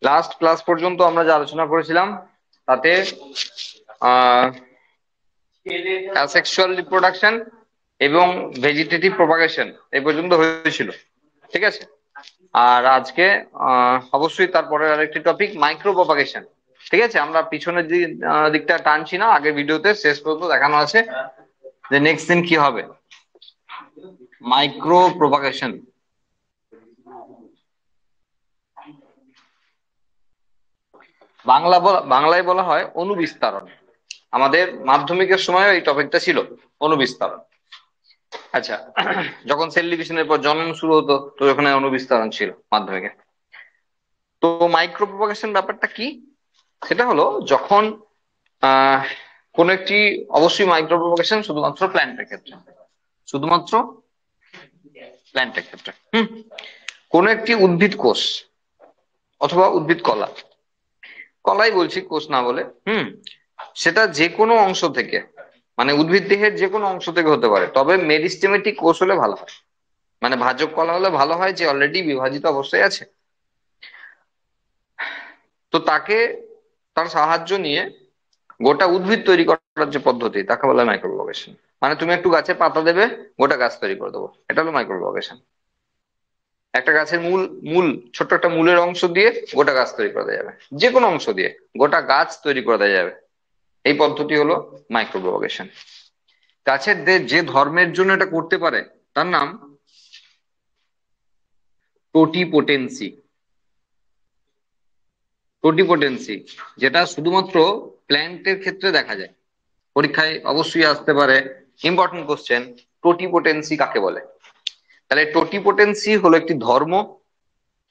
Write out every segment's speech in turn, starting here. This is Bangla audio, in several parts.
লাস্ট ক্লাস পর্যন্ত আমরা যা আলোচনা করেছিলাম তাতে আহ অ্যাসেক্সুয়াল রিপ্রোডাকশন এবং ভেজিটেটিভ প্রপাগেশন এই পর্যন্ত হয়েছিল, ঠিক আছে। আর আজকে অবশ্যই তারপরে আরেকটি টপিক মাইক্রো প্রপাগেশন, ঠিক আছে। আমরা পিছনের দিকটা টানছি না, আগের ভিডিওতে শেষ পর্যন্ত দেখানো আছে যে নেক্সট দিন কি হবে। মাইক্রো প্রপাগেশন বাংলায় বলা হয় অনুবিস্তারণ। আমাদের মাধ্যমিকের সময় এই টপিকটা ছিল, অনুবিস্তারণ। আচ্ছা, যখন সেল ডিভিশনের পর জন্ম শুরু হতো তো ওখানে অনুবিস্তারণ ছিল মাধ্যমিকে। তো মাইক্রো প্রপাগেশন ব্যাপারটা কি? সেটা হলো যখন আহ কোন একটি, অবশ্যই মাইক্রো প্রপাগেশন শুধুমাত্র প্ল্যান্টের ক্ষেত্রে, শুধুমাত্র প্ল্যান্টের ক্ষেত্রে। কোন একটি উদ্ভিদ কোষ অথবা উদ্ভিদ কলা, কলাই বলছি কোষ না বলে, সেটা যে কোনো অংশ থেকে, মানে উদ্ভিদ দেহের যে কোনো অংশ থেকে হতে পারে, তবে মেরিস্টেমেটিক কোষ হলে ভালো হয়। মানে ভাজক কলা হলে ভালো হয়, যে অলরেডি বিভাজিত অবস্থায় আছে। তো তাকে, তার সাহায্য নিয়ে গোটা উদ্ভিদ তৈরি করার যে পদ্ধতি তাকে বলা হয় মাইক্রোপ্রপাগেশন। মানে তুমি একটু গাছে পাতা দেবে, গোটা গাছ তৈরি করে দেবো, এটা হলো মাইক্রোপ্রপাগেশন। একটা গাছের মূল মূল ছোট্ট একটা মূলের অংশ দিয়ে গোটা গাছ তৈরি করা যাবে, যে কোনো অংশ দিয়ে গোটা গাছ তৈরি করা যাবে, এই পদ্ধতি হলো মাইক্রোপ্রপাগেশন। গাছের যে ধর্মের জন্য এটা করতে পারে তার নাম টোটিপোটেন্সি। টোটিপোটেন্সি, যেটা শুধুমাত্র প্ল্যান্টের ক্ষেত্রে দেখা যায়, পরীক্ষায় অবশ্যই আসতে পারে, ইম্পর্টেন্ট কোশ্চেন। টোটিপোটেন্সি কাকে বলে? তাহলে টোটিপোটেন্সি হলো একটি ধর্ম,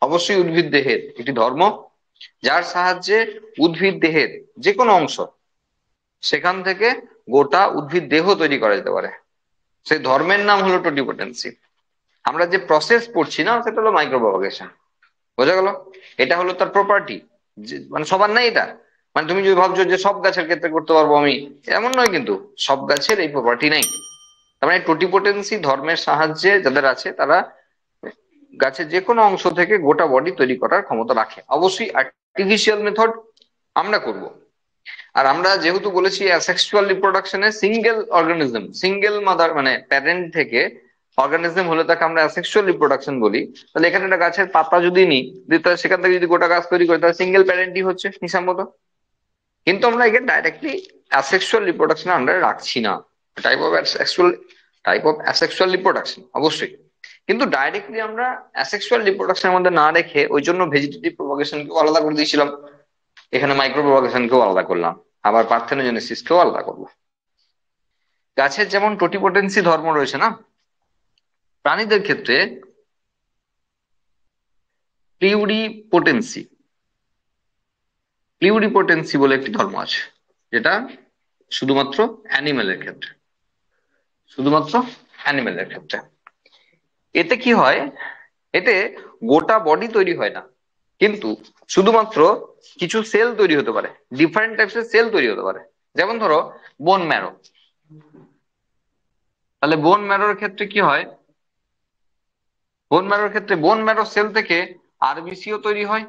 অবশ্যই উদ্ভিদ দেহের একটি ধর্ম, যার সাহায্যে উদ্ভিদ দেহের যে কোনো অংশ, সেখান থেকে গোটা উদ্ভিদ দেহ তৈরি করা যেতে পারে। সেই ধর্মের নাম হলো টোটিপোটেন্সি। আমরা যে প্রসেস পড়ছি না, সেটা হলো মাইক্রোপ্রপাগেশন। বোঝা গেল? এটা হলো তার প্রপার্টি। মানে সবার নাই এটা। মানে তুমি যদি ভাবছো যে সব গাছের ক্ষেত্রে করতে পারবো আমি, এমন নয়, কিন্তু সব গাছের এই প্রপার্টি নাই। তার মানে টোটিপোটেন্সি ধর্মের সাহায্যে যাদের আছে, তারা গাছের যে কোনো অংশ থেকে গোটা বডি তৈরি করার ক্ষমতা রাখে। অবশ্যই আর্টিফিশিয়াল মেথড আমরা করব। আর আমরা যেহেতু বলেছি অ্যাসেক্সুয়াল রিপ্রোডাকশনে সিঙ্গেল অর্গানিজম, সিঙ্গেল মাদার মানে প্যারেন্ট থেকে অর্গানিজম হলে তাকে আমরা অ্যাসেক্সুয়াল রিপ্রোডাকশন বলি। তাহলে এখানে একটা গাছের পাতা যদি নিই, তাহলে সেখান থেকে যদি গোটা গাছ তৈরি করি, তাহলে সিঙ্গেল প্যারেন্টই হচ্ছে হিসাব। কিন্তু আমরা একে ডাইরেক্টলি অ্যাসেক্সুয়াল রিপ্রোডাকশন আন্ডারে রাখছি না। Type of asexual, type of asexual reproduction অবশ্যই, কিন্তু ডাইরেক্টলি আমরা অ্যাসেক্সুয়াল রিপ্রোডাকশনের মধ্যে না রেখে ওই জন্য ভেজিটেটিভ প্রপাগেশনকেও আলাদা করে দিয়েছিলাম, এখানে মাইক্রো প্রপাগেশনকেও আলাদা করলাম, আবার পার্থেনোজেনেসিসকেও আলাদা করবো। গাছের যেমন টোটিপোটেন্সি ধর্ম রয়েছে না, প্রাণীদের ক্ষেত্রে প্লিউরিপোটেন্সি, প্লিউরিপোটেন্সি বলে একটি ধর্ম আছে, যেটা শুধুমাত্র অ্যানিমেলের ক্ষেত্রে, শুধুমাত্র অ্যানিমেলের ক্ষেত্রে। এতে কি হয়? এতে গোটা বডি তৈরি হয় না, কিন্তু শুধুমাত্র কিছু সেল তৈরি হতে পারে, ডিফারেন্ট টাইপসের সেল তৈরি হতে পারে। যেমন ধরো বোন ম্যারো। তাহলে বোন ম্যারোর ক্ষেত্রে কি হয়? বোন ম্যারোর ক্ষেত্রে বোন ম্যারো সেল থেকে আরবিসিও তৈরি হয়,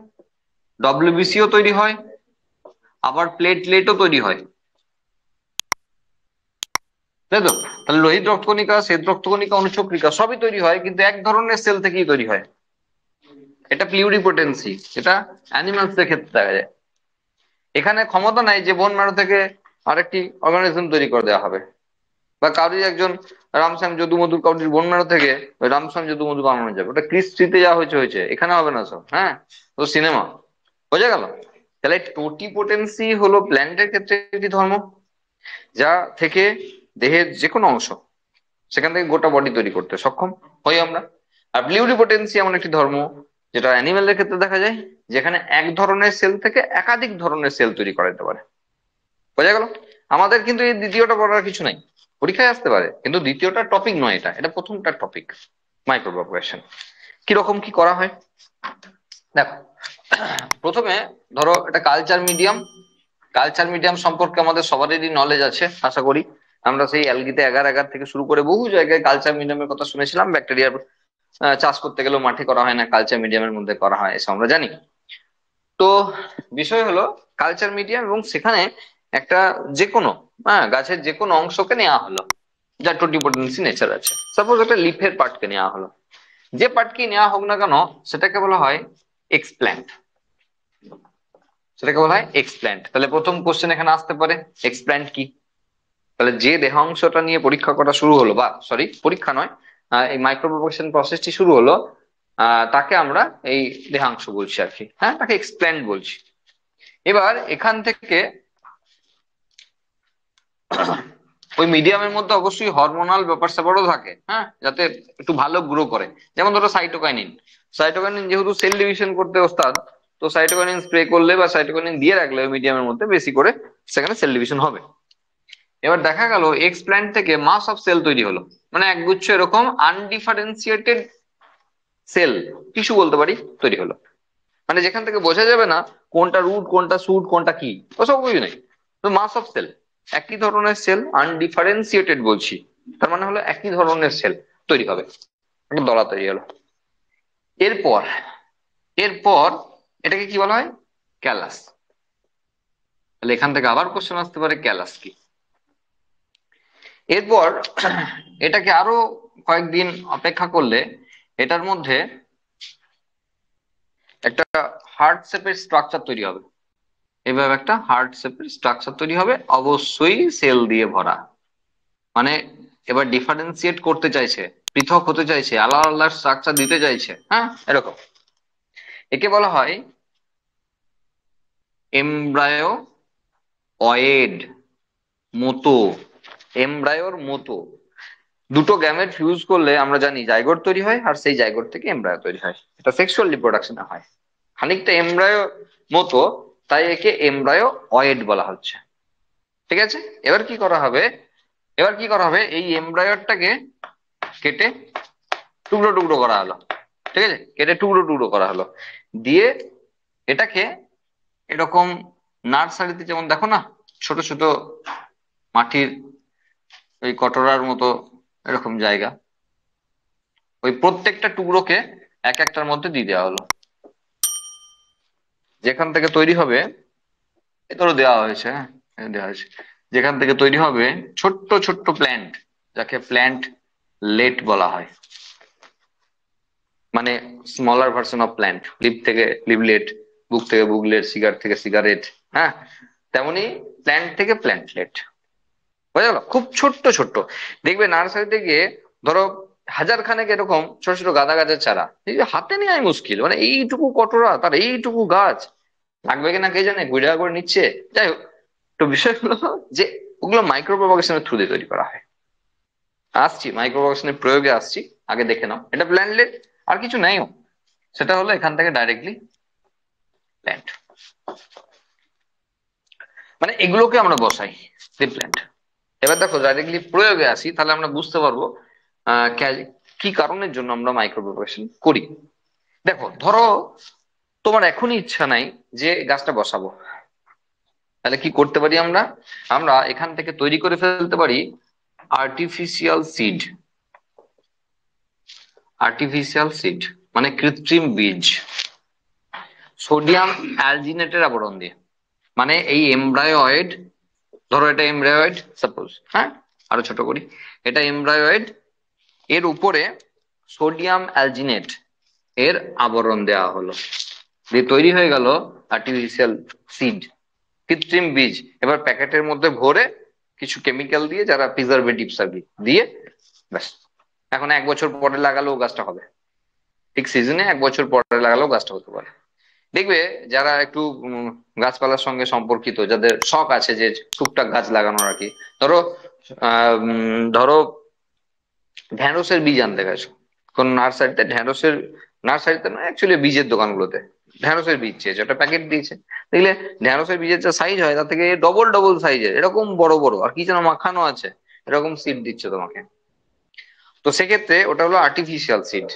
ডব্লিউবিসিও তৈরি হয়, আবার প্লেটলেটও তৈরি হয়, তাই তো? তাহলে লোহিত রক্তকণিকা, শ্বেত রক্তকণিকা, অনুচক্রিকা সবই তৈরি হয়, কিন্তু এক ধরনের সেল থেকেই তৈরি হয়। এটা প্লিউরিপোটেন্সি, এটা অ্যানিমালস এর ক্ষেত্রে দেখা যায়। এখানে ক্ষমতা নাই যে বোন ম্যারো থেকে আরেকটি অর্গানিজম তৈরি করে দেওয়া হবে, বা কারোর একজন রামশ্যাম যদু মধু কারোর বোন ম্যারো থেকে ওই রামশ্যাম যদু মধু বানানো যাবে। ওটা ক্রিস থ্রিতে যা হয়েছে হয়েছে, এখানে হবে না সব। হ্যাঁ, তো সিনেমা। বোঝা গেল? তাহলে টোটিপোটেন্সি হলো প্ল্যান্টের ক্ষেত্রে একটি ধর্ম, যা থেকে দেহের যে কোনো অংশ, সেখান থেকে গোটা বডি তৈরি করতে সক্ষম হই আমরা। আর প্লিউরিপোটেন্সি এমন একটি ধর্ম, যেটা অ্যানিমেলের ক্ষেত্রে দেখা যায়, যেখানে এক ধরনের সেল থেকে একাধিক ধরনের সেল তৈরি করা যেতে পারে। বোঝা গেল? আমাদের কিন্তু এই দ্বিতীয়টা পড়ার কিছু নাই, পরীক্ষায় আসতে পারে, কিন্তু দ্বিতীয়টা টপিক নয়, এটা এটা প্রথমটা টপিক। মাইক্রোপ্রপাগেশন কিরকম কি করা হয় দেখো। প্রথমে ধরো এটা কালচার মিডিয়াম। কালচার মিডিয়াম সম্পর্কে আমাদের সবারই নলেজ আছে আশা করি। আমরা সেই অ্যালগিতে এগার এগার থেকে শুরু করে বহু জায়গায় কালচার মিডিয়ামের কথা শুনেছিলাম। ব্যাকটেরিয়ার চাষ করতে গেলেও মাঠে করা হয় না, কালচার মিডিয়ামের মধ্যে করা হয়, এসব আমরা জানি। তো বিষয় হলো কালচার মিডিয়াম, এবং সেখানে একটা যে কোনো গাছের যে কোনো অংশকে নেওয়া হলো যার টোটিপোটেন্সি নেচার আছে। সাপোজ একটা লিফের পার্টকে নেওয়া হলো, যে পার্টকে নেওয়া হোক না কেন সেটাকে বলা হয় এক্সপ্ল্যান্ট, সেটাকে বলা হয় এক্সপ্ল্যান্ট। তাহলে প্রথম কোশ্চেন এখানে আসতে পারে এক্সপ্ল্যান্ট কি। তাহলে যে দেহাংশটা নিয়ে পরীক্ষা করা শুরু হলো, বা সরি পরীক্ষা নয়, এই মাইক্রোপ্রোপাগেশন প্রসেসটি শুরু হলো, তাকে আমরা এই দেহাংশ বলছি আর কি, হ্যাঁ তাকে এক্সপ্ল্যান্ট বলছি। এবার এখান থেকে ওই মিডিয়ামের মধ্যে অবশ্যই হরমোনাল ব্যাপার স্যাপারও থাকে, হ্যাঁ, যাতে একটু ভালো গ্রো করে। যেমন ধরো সাইটোকাইনিন, সাইটোকাইনিন যেহেতু সেল ডিভিশন করতে ওস্তাদ, তো সাইটোকাইনিন স্প্রে করলে বা সাইটোকাইনিন দিয়ে রাখলে ওই মিডিয়ামের মধ্যে বেশি করে সেখানে সেল ডিভিশন হবে। এবার দেখা গেল এক্সপ্ল্যান্ট থেকে মাস অফ সেল তৈরি হলো, মানে একগুচ্ছ এরকম আনডিফারেন্সিয়েটেড সেল টিস্যু বলতে পারি তৈরি হলো, মানে যেখান থেকে বোঝা যাবে না কোনটা রুট কোনটা শুট কোনটা কি, ওসব কিছু নেই। তো মাস অফ সেল, একই ধরনের সেল আনডিফারেন্সিয়েটেড বলছি, তার মানে হলো একই ধরনের সেল তৈরি হবে, একটা দলা তৈরি হলো। এরপর এরপর এটাকে কি বলা হয়? ক্যালাস। তাহলে এখান থেকে আবার কোশ্চেন আসতে পারে ক্যালাস কি। এরপর এটাকে আরো কয়েকদিন অপেক্ষা করলে এটার মধ্যে একটা হার্ট শেপের স্ট্রাকচার তৈরি হবে। এভাবে একটা হার্ট শেপের স্ট্রাকচার তৈরি হবে, অবশ্যই সেল দিয়ে ভরা। মানে এবার ডিফারেন্সিয়েট করতে চাইছে, পৃথক হতে চাইছে, আলাদা আলাদা স্ট্রাকচার দিতে চাইছে, হ্যাঁ এরকম। একে বলা হয় এমব্রায়ো অয়েড মতো, এমব্রায়োর মতো। দুটো গ্যামেট ফিউজ করলে আমরা জানি জাইগোট তৈরি হয়, আর সেই জাইগোট থেকে এমব্রায়ো তৈরি হয়, এটা সেক্সুয়াল রিপ্রোডাকশনে হয়। খানিকটা এমব্রায়ো মতো, তাই একে এমব্রায়ো অয়েড বলা হচ্ছে। ঠিক আছে, এবার কি করা হবে, এবার কি করা হবে, এই এমব্রায়োরটাকে কেটে টুকরো টুকরো করা হলো, ঠিক আছে, কেটে টুকরো টুকরো করা হলো, দিয়ে এটাকে এরকম নার্সারিতে যেমন দেখো না ছোট ছোট মাটির ওই কটরার মতো এরকম জায়গা, ওই প্রত্যেকটা টুকরোকে এক একটার মধ্যে দিয়ে দেওয়া হলো। যেখান থেকে তৈরি হবে, এ ধরো দেওয়া হয়েছে, হ্যাঁ দেওয়া হয়েছে, যেখান থেকে তৈরি হবে ছোট্ট ছোট্ট প্ল্যান্ট, যাকে প্ল্যান্ট লেট বলা হয়, মানে smaller version of plant. Leaf থেকে লিভলেট, বুক থেকে বুকলেট, সিগারেট থেকে সিগারেট, হ্যাঁ তেমনি প্ল্যান্ট থেকে প্ল্যান্টলেট। বোঝা গেল, খুব ছোট্ট ছোট্ট। দেখবে নার্সারিতে গিয়ে ধরো হাজার খানেক এরকম ছোট ছোট গাঁদা গাছের চারা, এই যে হাতে নেওয়াই মুশকিল, মানে এইটুকু কটোরা তার এইটুকু গাছ, লাগবে কিনা কে জানে, 20 টাকা করে নিচ্ছে। যাই হোক, তো বিষয় হলো যে ওগুলো মাইক্রো প্রপাগেশনের থ্রু দিয়ে তৈরি করা হয়। আসছি মাইক্রো প্রপাগেশনের প্রয়োগে আসছি, আগে দেখে নাও এটা প্ল্যান্টলেট, আর কিছু নেইও, সেটা হলো এখান থেকে ডাইরেক্টলি প্ল্যান্ট, মানে এগুলোকে আমরা বসাই প্ল্যান্ট। এবার দেখো ডাইরেক্টলি প্রয়োগে আসি, তাহলে আমরা বুঝতে পারবো কি কারণের জন্য আমরা মাইক্রো প্রপাগেশন করি। দেখো ধরো তোমার এখনই ইচ্ছা নাই যে গাছটা বসাবো, তাহলে কি করতে পারি আমরা, আমরা এখান থেকে তৈরি করে ফেলতে পারি আর্টিফিশিয়াল সিড। আর্টিফিশিয়াল সিড মানে কৃত্রিম বীজ, সোডিয়াম অ্যালজিনেটের আবরণ দিয়ে। মানে এই এমব্রায়োয়েড, ধরো এটা এমব্রায়োয়েড সাপোজ, হ্যাঁ আরো ছোট করি, এটা এমব্রায়োয়েড, এর উপরে সোডিয়াম অ্যালজিনেট এর আবরণ দেওয়া হলো, দিয়ে তৈরি হয়ে গেল আর্টিফিশিয়াল সিড, কৃত্রিম বীজ। এবার প্যাকেটের মধ্যে ভরে কিছু কেমিক্যাল দিয়ে, যারা প্রিজারভেটিভস আর কি দিয়ে, ব্যাস এখন 1 বছর পরে লাগালেও গাছটা হবে, ঠিক সিজনে 1 বছর পরে লাগালেও গাছটা হতে পারে। দেখবে যারা একটু গাছপালার সঙ্গে সম্পর্কিত, যাদের শখ আছে যে টুকটাক গাছ লাগানোর আর কি, ধরো ধরো ঢ্যাঁড়সের বীজ আনতে গেছো কোন নার্সারিতে, ঢ্যাঁড়সের নার্সারিতে না অ্যাকচুয়ালি বীজের দোকানগুলোতে ঢ্যাঁড়সের বীজ চেয়েছে, ওটা প্যাকেট দিয়েছে, দেখলে ঢ্যাঁড়সের বীজের যা সাইজ হয় তার থেকে ডবল ডবল সাইজের এরকম বড় বড়, আর কি যেন মাখানো আছে, এরকম সিড দিচ্ছে তোমাকে। তো সেক্ষেত্রে ওটা হলো আর্টিফিশিয়াল সিড,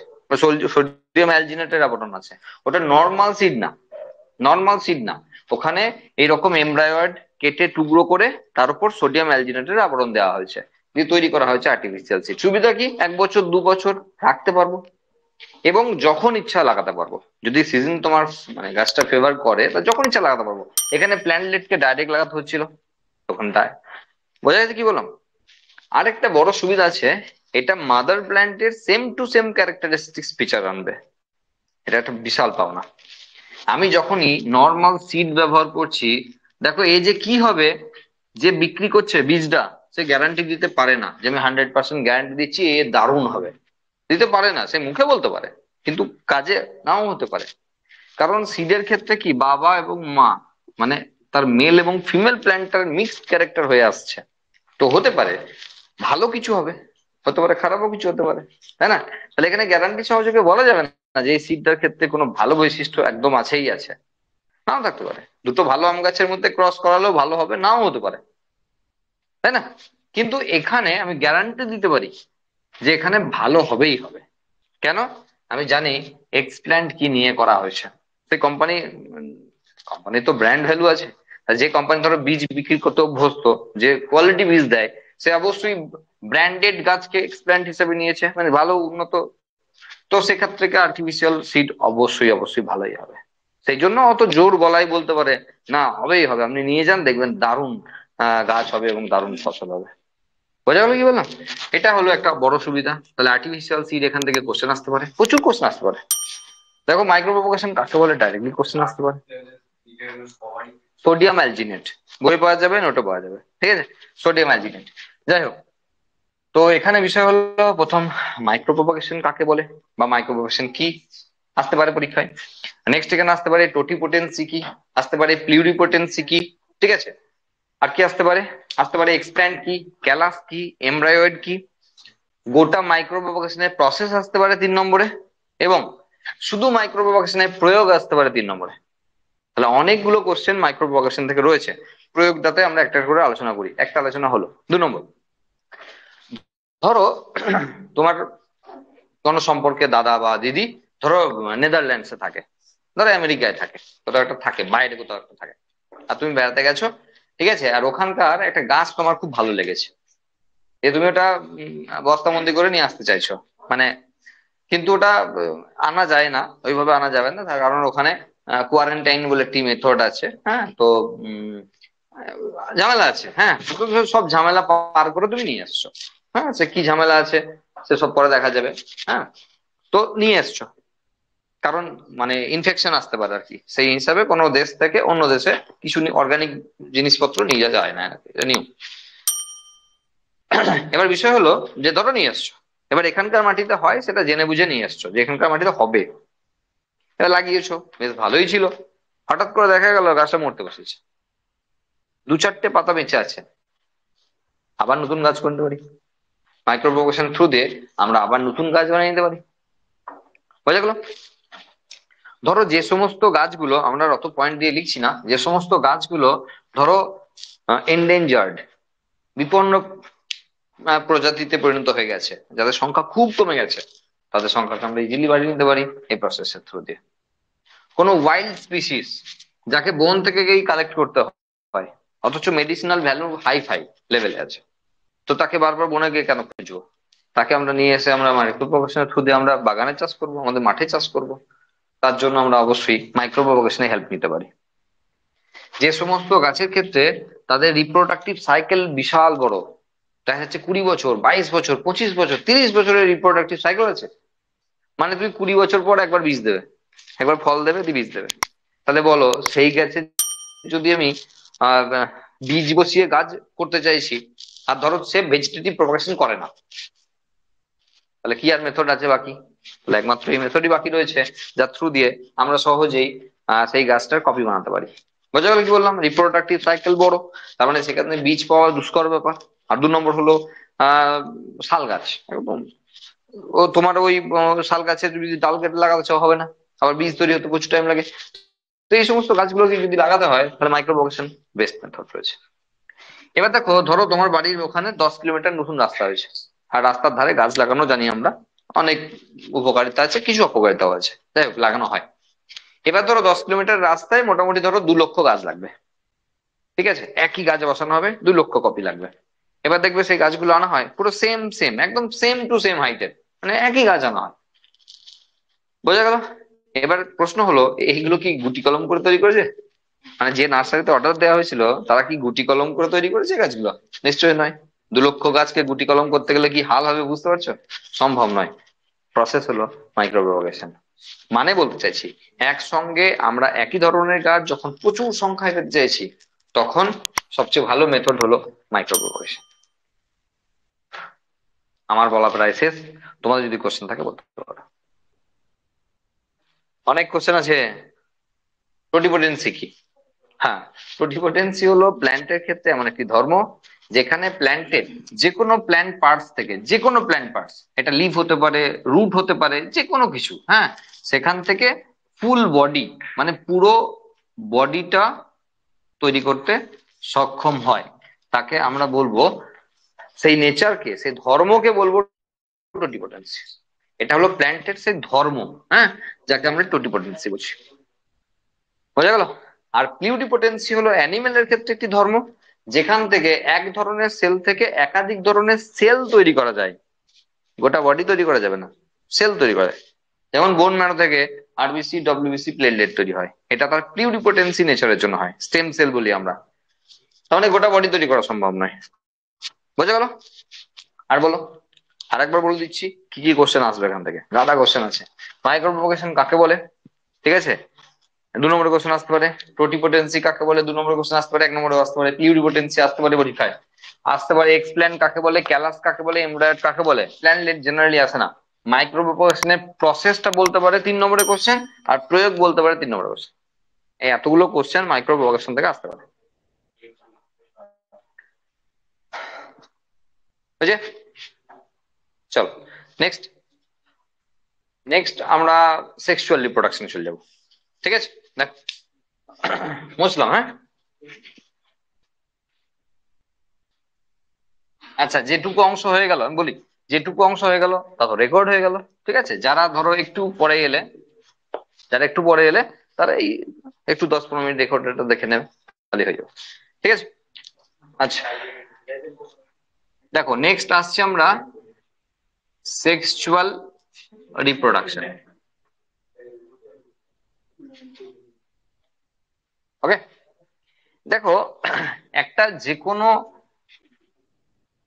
সোডিয়াম অ্যালজিনেটের আবরণ আছে, ওটা নর্মাল সিড না, নর্মাল সিড না, ওখানে এইরকম এমব্রায়োয়েড কেটে টুকরো করে তার উপর সোডিয়াম অ্যালজিনেটের আবরণ দেওয়া হয়েছে, দিয়ে তৈরি করা হয়েছে আর্টিফিশিয়াল সিড। সুবিধা কি, 1 বছর 2 বছর রাখতে পারবো, এবং যখন ইচ্ছা লাগাতে পারবো। যদি সিজন তোমার মানে গাছটা ফেভার করে তা যখন ইচ্ছা লাগাতে পারবো। এখানে প্ল্যান্টলেটকে ডাইরেক্ট লাগাতে হচ্ছিল তখন তাই। বোঝা যাচ্ছে কি বললাম? আরেকটা বড় সুবিধা আছে, এটা মাদার প্ল্যান্টের same to same characteristics feature আনবে। এটা একটা বিশাল পাওনা। আমি যখনই নর্মাল সিড ব্যবহার করছি, দেখো এই যে কি হবে, যে বিক্রি করছে বীজটা সে গ্যারান্টি দিতে পারে না যে আমি 100% গ্যারান্টি দিচ্ছি এ দারুণ হবে। দিতে পারে না, সে মুখে বলতে পারে কিন্তু কাজে নাও হতে পারে। কারণ সিডের ক্ষেত্রে কি বাবা এবং মা মানে তার মেল এবং ফিমেল প্ল্যান্টার মিক্সড ক্যারেক্টার হয়ে আসছে। তো হতে পারে ভালো কিছু হবে, হতে পারে খারাপও কিছু হতে পারে, তাই না? তাহলে এখানে গ্যারান্টি সহযোগে বলা যাবে না যে এই সিডটার ক্ষেত্রে কোনো ভালো বৈশিষ্ট্য একদম আছেই আছে। নাও থাকতে পারে, দুটো ভালো আম গাছের মধ্যে ক্রস করালেও ভালো হবে, নাও হতে পারে, তাই না? কিন্তু এখানে আমি গ্যারান্টি দিতে পারি যে এখানে ভালো হবেই হবে। কেন? আমি জানি এক্সপ্ল্যান্ট কি নিয়ে করা হয়েছে। সেই কোম্পানি, কোম্পানি তো ব্র্যান্ড ভ্যালু আছে। আর যে কোম্পানি ধরো বীজ বিক্রি করতে অভ্যস্ত, যে কোয়ালিটি বীজ দেয়, সে অবশ্যই ব্র্যান্ডেড গাছকে এক্সপ্ল্যান্ট হিসেবে নিয়েছে, মানে ভালো উন্নত। তো সেক্ষেত্রে আর্টিফিশিয়াল সিড অবশ্যই অবশ্যই ভালোই হবে। সেই জন্য অত জোর গলায় বলতে পারে না হবেই হবে, আপনি নিয়ে যান দেখবেন দারুণ গাছ হবে এবং দারুণ ফসল হবে। বোঝা গেল কি বললাম? এটা হলো একটা বড় সুবিধা। তাহলে আর্টিফিশিয়াল সিড এখান থেকে কোশ্চেন আসতে পারে, প্রচুর কোশ্চেন আসতে পারে। দেখো মাইক্রো প্রোপাগেশন কাকে বলে ডাইরেক্টলি কোশ্চেন আসতে পারে। সোডিয়াম অ্যালজিনেট, বই পাওয়া যাবে, নোটও পাওয়া যাবে, ঠিক আছে? Sodium alginate. যাই হোক, তো এখানে বিষয় হলো প্রথম মাইক্রো প্রোপাগেশন কাকে বলে বা মাইক্রো প্রোপাগেশন কি আসতে পারে পরীক্ষায়। নেক্সট এখানে আসতে পারে টোটিপোটেন্সি কি, আসতে পারে প্লিউরিপোটেন্সি কি, ঠিক আছে? আর কি আসতে পারে? আসতে পারে এক্সপ্ল্যান্ট কি, ক্যালাস কি, এমব্রায়োয়েড কি, গোটা মাইক্রো প্রোপাগেশনের প্রসেস আসতে পারে 3 নম্বরে, এবং শুধু মাইক্রো প্রোপাগেশনের প্রয়োগ আসতে পারে 3 নম্বরে। তাহলে অনেকগুলো কোশ্চেন মাইক্রো প্রোপাগেশন থেকে রয়েছে। প্রয়োগটাতে আমরা একটা করে আলোচনা করি। একটা আলোচনা হলো 2 নম্বর। ধরো তোমার কোনো সম্পর্কে দাদা বা দিদি ধরো নেদারল্যান্ডসে থাকে, ধরো আমেরিকায় থাকে, কোথাও একটা থাকে, বাইরে কোথাও একটা থাকে, আর তুমি বেড়াতে গেছো, ঠিক আছে? আর ওখানকার একটা গাছ তোমার খুব ভালো লেগেছে, যে তুমি ওটা বস্তাবন্দি করে নিয়ে আসতে চাইছো, মানে কিন্তু ওটা আনা যায় না, ওইভাবে আনা যাবে না, তার কারণ ওখানে কোয়ারেন্টাইন বলে একটি মেথড আছে, হ্যাঁ? তো ঝামেলা আছে, হ্যাঁ। তো সব ঝামেলা পার করে তুমি নিয়ে এসছো, হ্যাঁ। সে কি ঝামেলা আছে সে সব পরে দেখা যাবে, হ্যাঁ। তো নিয়ে এসছো কারণ মানে ইনফেকশন আসতে পারে আর কি, সেই হিসাবে কোনো দেশ থেকে অন্য দেশে কিছু অর্গানিক জিনিসপত্র নিয়ে যাওয়া যায় না, এটা নিয়ম। এবার বিষয় হলো যে ধরো নিয়ে এসছো, এবার এখানকার মাটিতে হয় সেটা জেনে বুঝে নিয়ে এসছো যে এখানকার মাটিতে হবে, এবার লাগিয়েছো, বেশ ভালোই ছিল। হঠাৎ করে দেখা গেল গাছটা মরতে বসেছে, 2-4টে পাতা বেঁচে আছে। আবার নতুন গাছ করতে পারি, মাইক্রো প্রোপাগেশন থ্রু দিয়ে আমরা আবার নতুন গাছ বানিয়ে নিতে পারি। বোঝা গেল? ধরো যে সমস্ত গাছগুলো, আমরা অত পয়েন্ট দিয়ে লিখছি না, যে সমস্ত গাছগুলো ধরো এন্ডেঞ্জার্ড, বিপন্ন প্রজাতিতে পরিণত হয়ে গেছে, যাদের সংখ্যা খুব কমে গেছে, তাদের সংখ্যাকে আমরা ইজিলি বাড়িয়ে নিতে পারি এই প্রসেসের থ্রু দিয়ে। কোনো ওয়াইল্ড স্পিসিস যাকে বন থেকে গিয়ে কালেক্ট করতে হয়, অথচ মেডিসিনাল ভ্যালু হাই ফাই লেভেলে আছে, তো তাকে বারবার বনে গিয়ে কেন খুঁজবো? তাকে আমরা নিয়ে এসে আমরা মাইক্রো প্রোপাগেশনের থ্রু দিয়ে আমরা বাগানে চাষ করব, আমাদের মাঠে চাষ করব। তার জন্য আমরা অবশ্যই মাইক্রো প্রোপাগেশনে হেল্প নিতে পারি। যে সমস্ত গাছের ক্ষেত্রে তাদের রিপ্রোডাক্টিভ সাইকেল বিশাল বড়, দেখা যাচ্ছে 20 বছর, 22 বছর, 25 বছর, 30 বছরের রিপ্রোডাক্টিভ সাইকেল আছে, মানে তুমি 20 বছর পর একবার বীজ দেবে, একবার ফল দেবে, দিয়ে বীজ দেবে। তাহলে বলো সেই গাছে যদি আমি আহ বীজ বসিয়ে গাছ করতে চাইছি, আর ধরো সে ভেজিটেটিভ প্রোপাগেশন করে না, তাহলে কি আর মেথড আছে বাকি? তাহলে একমাত্র এই মেথডই বাকি রয়েছে, যার থ্রু দিয়ে আমরা সহজেই সেই গাছটার কপি বানাতে পারি। বোঝা গেল কি বললাম? রিপ্রোডাক্টিভ সাইকেল বড়, তার মানে সেখানে বীজ পাওয়া দুষ্কর ব্যাপার। আর 2 নম্বর হলো শাল গাছ, একদম ও তোমার ওই শাল গাছের যদি ডাল কেটে লাগাতে চাও হবে না, আবার বীজ তৈরি হতে প্রচুর টাইম লাগে। তো এই সমস্ত গাছগুলোকে যদি লাগাতে হয় তাহলে মাইক্রো প্রোপাগেশন বেস্ট মেথড রয়েছে। এবার দেখো, ধরো তোমার বাড়ির ওখানে 10 কিলোমিটার নতুন রাস্তা হয়েছে, আর রাস্তার ধারে গাছ লাগানো জানি আমরা অনেক উপকারিতা আছে, কিছু অপকারিতাও আছে, যাই হোক লাগানো হয়। এবার ধরো 10 কিলোমিটার রাস্তায় মোটামুটি ধরো 2 লক্ষ গাছ লাগবে, ঠিক আছে? একই গাছ বসানো হবে, 2 লক্ষ কপি লাগবে। এবার দেখবে সেই গাছগুলো আনা হয় পুরো সেম সেম, একদম সেম টু সেম হাইটের, মানে একই গাছ আনা হয়। বোঝা গেল? এবার প্রশ্ন হলো, এইগুলো কি গুটি কলম করে তৈরি করেছে? মানে যে নার্সারিতে অর্ডার দেওয়া হয়েছিল তারা কি গুটি কলম করে তৈরি করেছে গাছগুলো? নিশ্চয়ই নয়। 2 লক্ষ গাছকে গুটি কলম করতে গেলে কি হাল হবে বুঝতে পারছো? সম্ভব নয়। প্রসেস হলো মাইক্রো প্রপাগেশন। মানে বলতে চাইছি, একসঙ্গে আমরা একই ধরনের গাছ যখন প্রচুর সংখ্যায় পেতে চাইছি, তখন সবচেয়ে ভালো মেথড হলো মাইক্রো প্রপাগেশন। আমার বলা প্রায় শেষ। তোমাদের যদি কোশ্চেন থাকে বলতে পারো। অনেক কোশ্চেন আছে। টোটিপোটেন্সি কি? হ্যাঁ, টোটিপোটেন্সি হলো প্ল্যান্টের ক্ষেত্রে এমন একটি ধর্ম যেখানে প্ল্যান্টের যে কোনো প্ল্যান্ট পার্টস থেকে, যে কোনো প্ল্যান্ট পার্টস, এটা লিফ হতে পারে, রুট হতে পারে, যে কোনো কিছু, হ্যাঁ, সেখান থেকে ফুল বডি, মানে পুরো বডিটা তৈরি করতে সক্ষম হয়, তাকে আমরা বলবো, সেই নেচারকে, সেই ধর্মকে বলবো টোটিপোটেন্সি। এটা হলো প্ল্যান্টের সেই ধর্ম, হ্যাঁ, যাকে আমরা টোটিপোটেন্সি বলছি। বোঝা গেল? আর প্লিউরিপোটেন্সি হলো অ্যানিমেলের ক্ষেত্রে একটি ধর্ম, যেখান থেকে এক ধরনের সেল থেকে একাধিক ধরনের সেল তৈরি করা যায়। গোটা বডি তৈরি করা যাবে না, সেল তৈরি করা যায়। যেমন বোন ম্যারো থেকে আরবিসি, ডব্লিউবিসি, প্লেটলেট তৈরি হয়, এটা তার প্লিউরিপোটেন্সি নেচারের জন্য হয়, স্টেম সেল বলি আমরা। তাহলে গোটা বডি তৈরি করা সম্ভব নয়। বোঝা গেল? আর বলো, আরেকবার বলে দিচ্ছি কি কি কোশ্চেন আসবে এখান থেকে, গাদা কোশ্চেন আছে। মাইক্রোপ্রোপোগেশন কাকে বলে? ঠিক আছে, 2 নম্বরের কোশ্চেন আসতে পারে। টোটিপোটেন্সি কাকে বলে? 2 নম্বরের কোশ্চেন আসতে পারে। 1 নম্বরে আসতে পারে প্লিউরিপোটেন্সি, আসতে পারে পরীক্ষায়। আসতে পারে এক্সপ্ল্যান কাকে বলে, ক্যালাস কাকে বলে, এমব্রায়োট কাকে বলে। প্ল্যানলেট জেনারেলি আসে না। মাইক্রোপ্রোপোগেশনের প্রসেসটা বলতে পারে 3 নম্বরের কোশ্চেন, আর প্রয়োগ বলতে পারে 3 নম্বরের কোশ্চেন। এই এতগুলো কোশ্চেন মাইক্রোপ্রোপোগেশন থেকে আসতে পারে। বুঝে? চলো নেক্সট। নেক্সট আমরা সেক্সুয়াল রিপ্রোডাকশন চলে যাবো। ঠিক আছে, দেখ মুছলাম, হ্যাঁ। আচ্ছা, যেটুকু অংশ হয়ে গেল আমি বলি, যেটুকু অংশ হয়ে গেল তা তো রেকর্ড হয়ে গেল। ঠিক আছে, যারা ধরো একটু পরে এলে, যারা একটু পরে এলে, তারা এই একটু 10-15 মিনিট রেকর্ডটা দেখে নেবে, তাহলে হয়ে যাবে। ঠিক আছে। আচ্ছা, দেখো নেক্সট আসছে আমরা সেক্সুয়াল রিপ্রোডাকশন। ওকে, দেখো একটা যে কোনো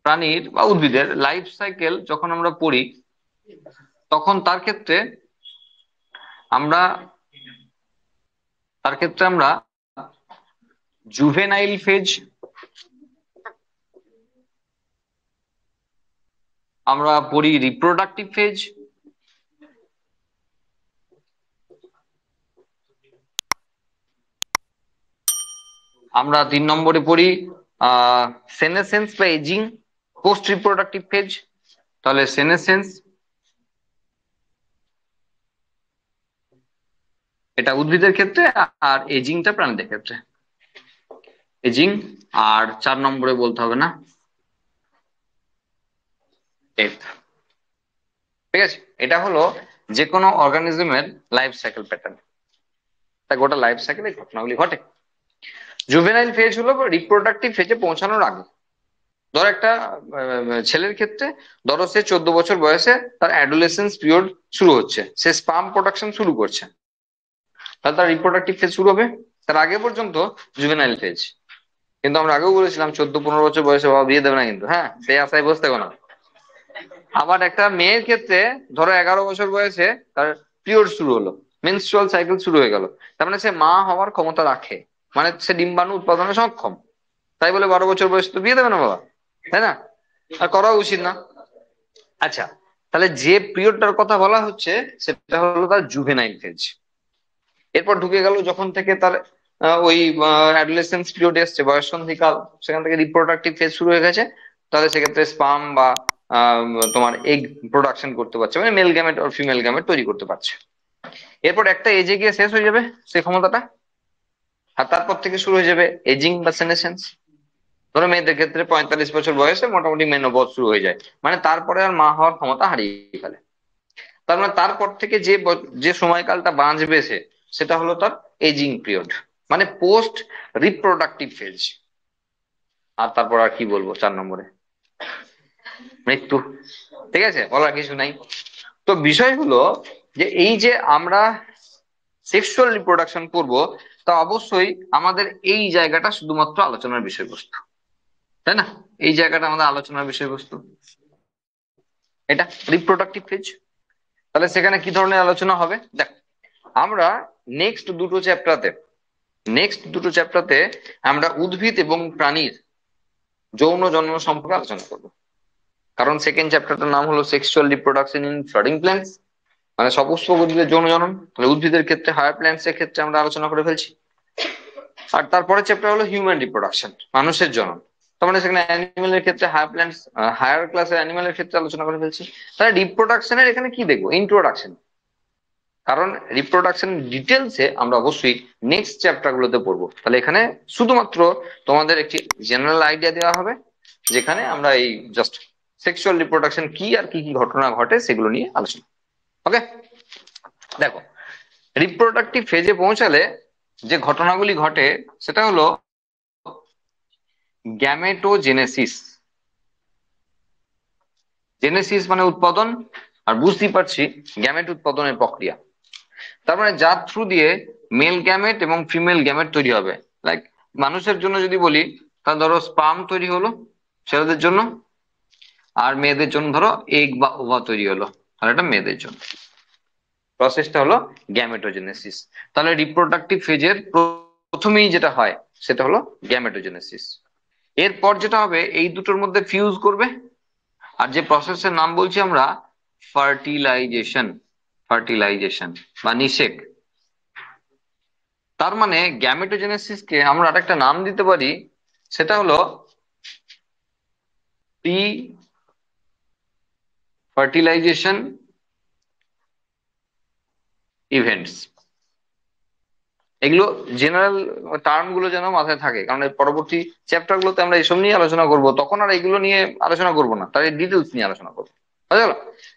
প্রাণীর বা উদ্ভিদের লাইফ সাইকেল যখন আমরা পড়ি, তখন আমরা তার ক্ষেত্রে জুভেনাইল ফেজ, আমরা পড়ি রিপ্রোডাক্টিভ ফেজ, আমরা 3 নম্বরে পড়ি সেনেসেন্স বা এজিং, পোস্ট রিপ্রোডাক্টিভ ফেজ। তাহলে সেনেসেন্স, এটা উদ্ভিদের ক্ষেত্রে, আর এজিংটা প্রাণীদের ক্ষেত্রে, এজিং। আর 4 নম্বরে বলতে হবে না, ডেথ। ঠিক আছে, এটা হলো যে কোনো অর্গানিজমের লাইফ সাইকেল প্যাটার্ন। তা গোটা লাইফ সাইকেলে ঘটনাগুলি ঘটে। জুভেনাইল ফেজ হলো রিপ্রোডাক্টিভ ফেজে পৌঁছানোর আগে। ধর একটা ছেলের ক্ষেত্রে, ধরো সে 14 বছর বয়সে তার অ্যাডোলেসেন্স পিরিয়ড শুরু হচ্ছে, সে স্পাম প্রোডাকশন শুরু করছে, তাহলে তার রিপ্রোডাক্টিভ ফেজ শুরু হবে। তার আগে পর্যন্ত জুভেনাইল ফেজ। কিন্তু আমরা আগেও বলেছিলাম 14-15 বছর বয়সে বাবা বিয়ে দেবে না, কিন্তু হ্যাঁ, সেই আশায় বসে থেকো না। আবার একটা মেয়ের ক্ষেত্রে ধরো 11 বছর বয়সে তার পিরিয়ড শুরু হলো, মেনস্ট্রুয়াল সাইকেল শুরু হয়ে গেল, তার মানে সে মা হওয়ার ক্ষমতা রাখে, মানে সে ডিম্বাণু উৎপাদনে সক্ষম। তাই বলে 12 বছর বয়সে তো বিয়ে দেবে না বাবা, তাই না? আর করা উচিত না। আচ্ছা, তাহলে যে পিরিয়ডটার কথা বলা হচ্ছে সেটা হলো তার জুভেনাইল ফেজ। এরপর ঢুকে গেল যখন থেকে তার ওই অ্যাডোলেসেন্স পিরিয়ড এসছে, বয়ঃসন্ধিকাল, সেখান থেকে রিপ্রোডাক্টিভ ফেজ শুরু হয়ে গেছে। তাহলে সেক্ষেত্রে স্পাম বা আহ, তোমার এগ প্রোডাকশন করতে পারছে, মানে মেল গ্যামেট আর ফিমেল গ্যামেট তৈরি করতে পারছে। এরপর একটা এজে গিয়ে শেষ হয়ে যাবে সেই ক্ষমতাটা, আর তারপর থেকে শুরু হয়ে যাবে এজিং বা সেনেসেন্স। ধরো মেয়েদের ক্ষেত্রে 45 বছর বয়সে মোটামুটি মেনোপজ শুরু হয়ে যায়, মানে তারপরে আর মা হওয়ার ক্ষমতা হারিয়ে ফেলে। তার মানে তারপর থেকে যে সময়কালটা বাঁচবে সে, সেটা হলো তার এজিং পিরিয়ড, মানে পোস্ট রিপ্রোডাক্টিভ ফেজ। আর তারপর আর কি বলবো, 4 নম্বরে মৃত্যু। ঠিক আছে, বলার কিছু নাই। তো বিষয় হলো যে এই যে আমরা সেক্সুয়াল রিপ্রোডাকশন করব, তা অবশ্যই আমাদের এই জায়গাটা শুধুমাত্র আলোচনার বিষয়বস্তু, তাই না? এই জায়গাটা আমাদের আলোচনার বিষয়বস্তু, এটা রিপ্রোডাক্টিভ ফেজ। তাহলে সেখানে কি ধরনের আলোচনা হবে দেখ, আমরা নেক্সট দুটো চ্যাপ্টারতে আমরা উদ্ভিদ এবং প্রাণীর যৌন জন্ম সম্পর্কে আলোচনা করব। কারণ সেকেন্ড চ্যাপ্টারটার নাম হলো sexual reproduction in flooding plants, মানে সপুষ্পক উদ্ভিদের যৌন জনন। তাহলে উদ্ভিদের ক্ষেত্রে, হায়ার প্ল্যান্টস এর ক্ষেত্রে আমরা আলোচনা করে ফেলছি। আর তারপরে চ্যাপ্টার হলো হিউম্যান রিপ্রোডাকশন, মানুষের জনন। তার মানে সেখানে অ্যানিমেলের ক্ষেত্রে, হায়ার ক্লাসের অ্যানিমেলের ক্ষেত্রে আলোচনা করে ফেলছি। তাহলে রিপ্রোডাকশনের এখানে কি দেখবো? ইন্ট্রোডাকশন। কারণ রিপ্রোডাকশন ডিটেলসে আমরা অবশ্যই নেক্সট চ্যাপ্টার গুলোতে পড়বো। তাহলে এখানে শুধুমাত্র তোমাদের একটি জেনারেল আইডিয়া দেওয়া হবে, যেখানে আমরা এই জাস্ট সেক্সুয়াল রিপ্রোডাকশন কি আর কি কি ঘটনা ঘটে সেগুলো নিয়ে আলোচনা। ওকে, দেখো, রিপ্রোডাক্টিভ ফেজে পৌঁছালে যে ঘটনাগুলি ঘটে সেটা হলো গ্যামেটোজেনেসিস। জেনেসিস মানে উৎপাদন, আর বুঝতেই পারছি গ্যামেট উৎপাদনের প্রক্রিয়া। তার মানে যার থ্রু দিয়ে মেল গ্যামেট এবং ফিমেল গ্যামেট তৈরি হবে। লাইক মানুষের জন্য যদি বলি, তা ধরো স্পার্ম তৈরি হলো ছেলেদের জন্য, আর মেয়েদের জন্য ধরো এগ বা ওভা তৈরি হলো, আর এটা মেয়েদের জন্য। প্রসেসটা হলো গ্যামেটোজেনেসিস। তাহলে রিপ্রোডাক্টিভ ফেজের প্রথমেই যেটা হয় সেটা হলো গ্যামেটোজেনেসিস। এরপর যেটা হবে, এই দুটোর মধ্যে ফিউজ করবে, আর যে প্রসেসের নাম বলছি আমরা ফার্টিলাইজেশন। ফার্টিলাইজেশন বা নিষেক। তার মানে গ্যামেটোজেনেসিসকে আমরা আরেকটা নাম দিতে পারি, সেটা হলো প্রি ফার্টিলাইজেশন ইভেন্টস। এগুলো জেনারেল টার্ম গুলো যেন মাথায় থাকে, কারণ এর পরবর্তী চ্যাপ্টার গুলোতে আমরা এসব নিয়ে আলোচনা করব, তখন আর এগুলো নিয়ে আলোচনা করব না, তাই ডিটেলস নিয়ে আলোচনা করবো। বুঝা গেল?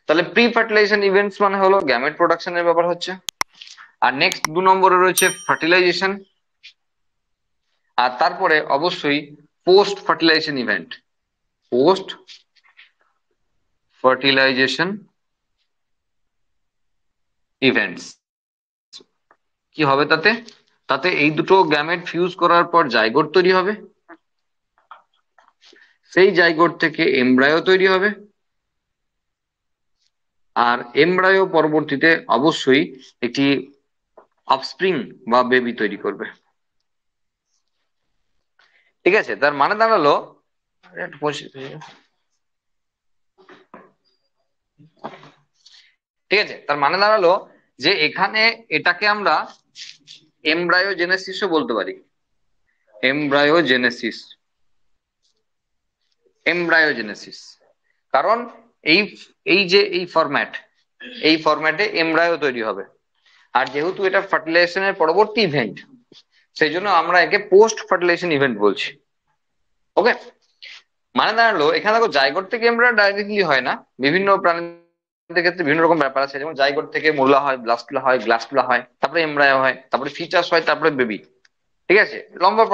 তাহলে প্রি ফার্টিলাইজেশন ইভেন্টস মানে হলো গ্যামেট প্রোডাকশনের ব্যাপার হচ্ছে। আর নেক্সট 2 নম্বরে রয়েছে ফার্টিলাইজেশন। আর তারপরে অবশ্যই post fertilisation event. Post fertilisation events কি হবে তাতে? তাতে এই দুটো গ্যামেট ফিউজ করার পর জাইগোট তৈরি হবে, সেই জাইগোট থেকে এমব্রায়ো তৈরি হবে, আর এমব্রায়ো পরবর্তীতে অবশ্যই একটি অফস্প্রিং বা বেবি তৈরি করবে। ঠিক আছে, তার মানে দাঁড়ালো, ঠিক আছে, তার মানে দাঁড়ালো যে এখানে এটাকে আমরা এমব্রায়োজেনেসিসও বলতে পারি। Embryogenesis, embryogenesis. কারণ এই এই যে এই ফরম্যাটে এমব্রায়ো তৈরি হবে। আর যেহেতু এটা ফার্টিলাইজেশনের পরবর্তী ইভেন্ট, সেই জন্য আমরা একে পোস্ট ফার্টিলাইজেশন ইভেন্ট বলছি। ওকে, মানে দাঁড়ালো এখানে দেখো জাইগোট থেকে এমব্রায়ো ডাইরেক্টলি হয় না, বিভিন্ন প্রাণীদের ক্ষেত্রে বিভিন্ন রকম ব্যাপার আছে। যেমন জাইগোট থেকে মোলা হয়, ব্লাস্টুলা হয়, গ্লাস্টুলা হয়, তারপরে এমব্রায়ো হয়, তারপরে ফিচাস হয়, তারপরে বেবি। ঠিক আছে, লম্বা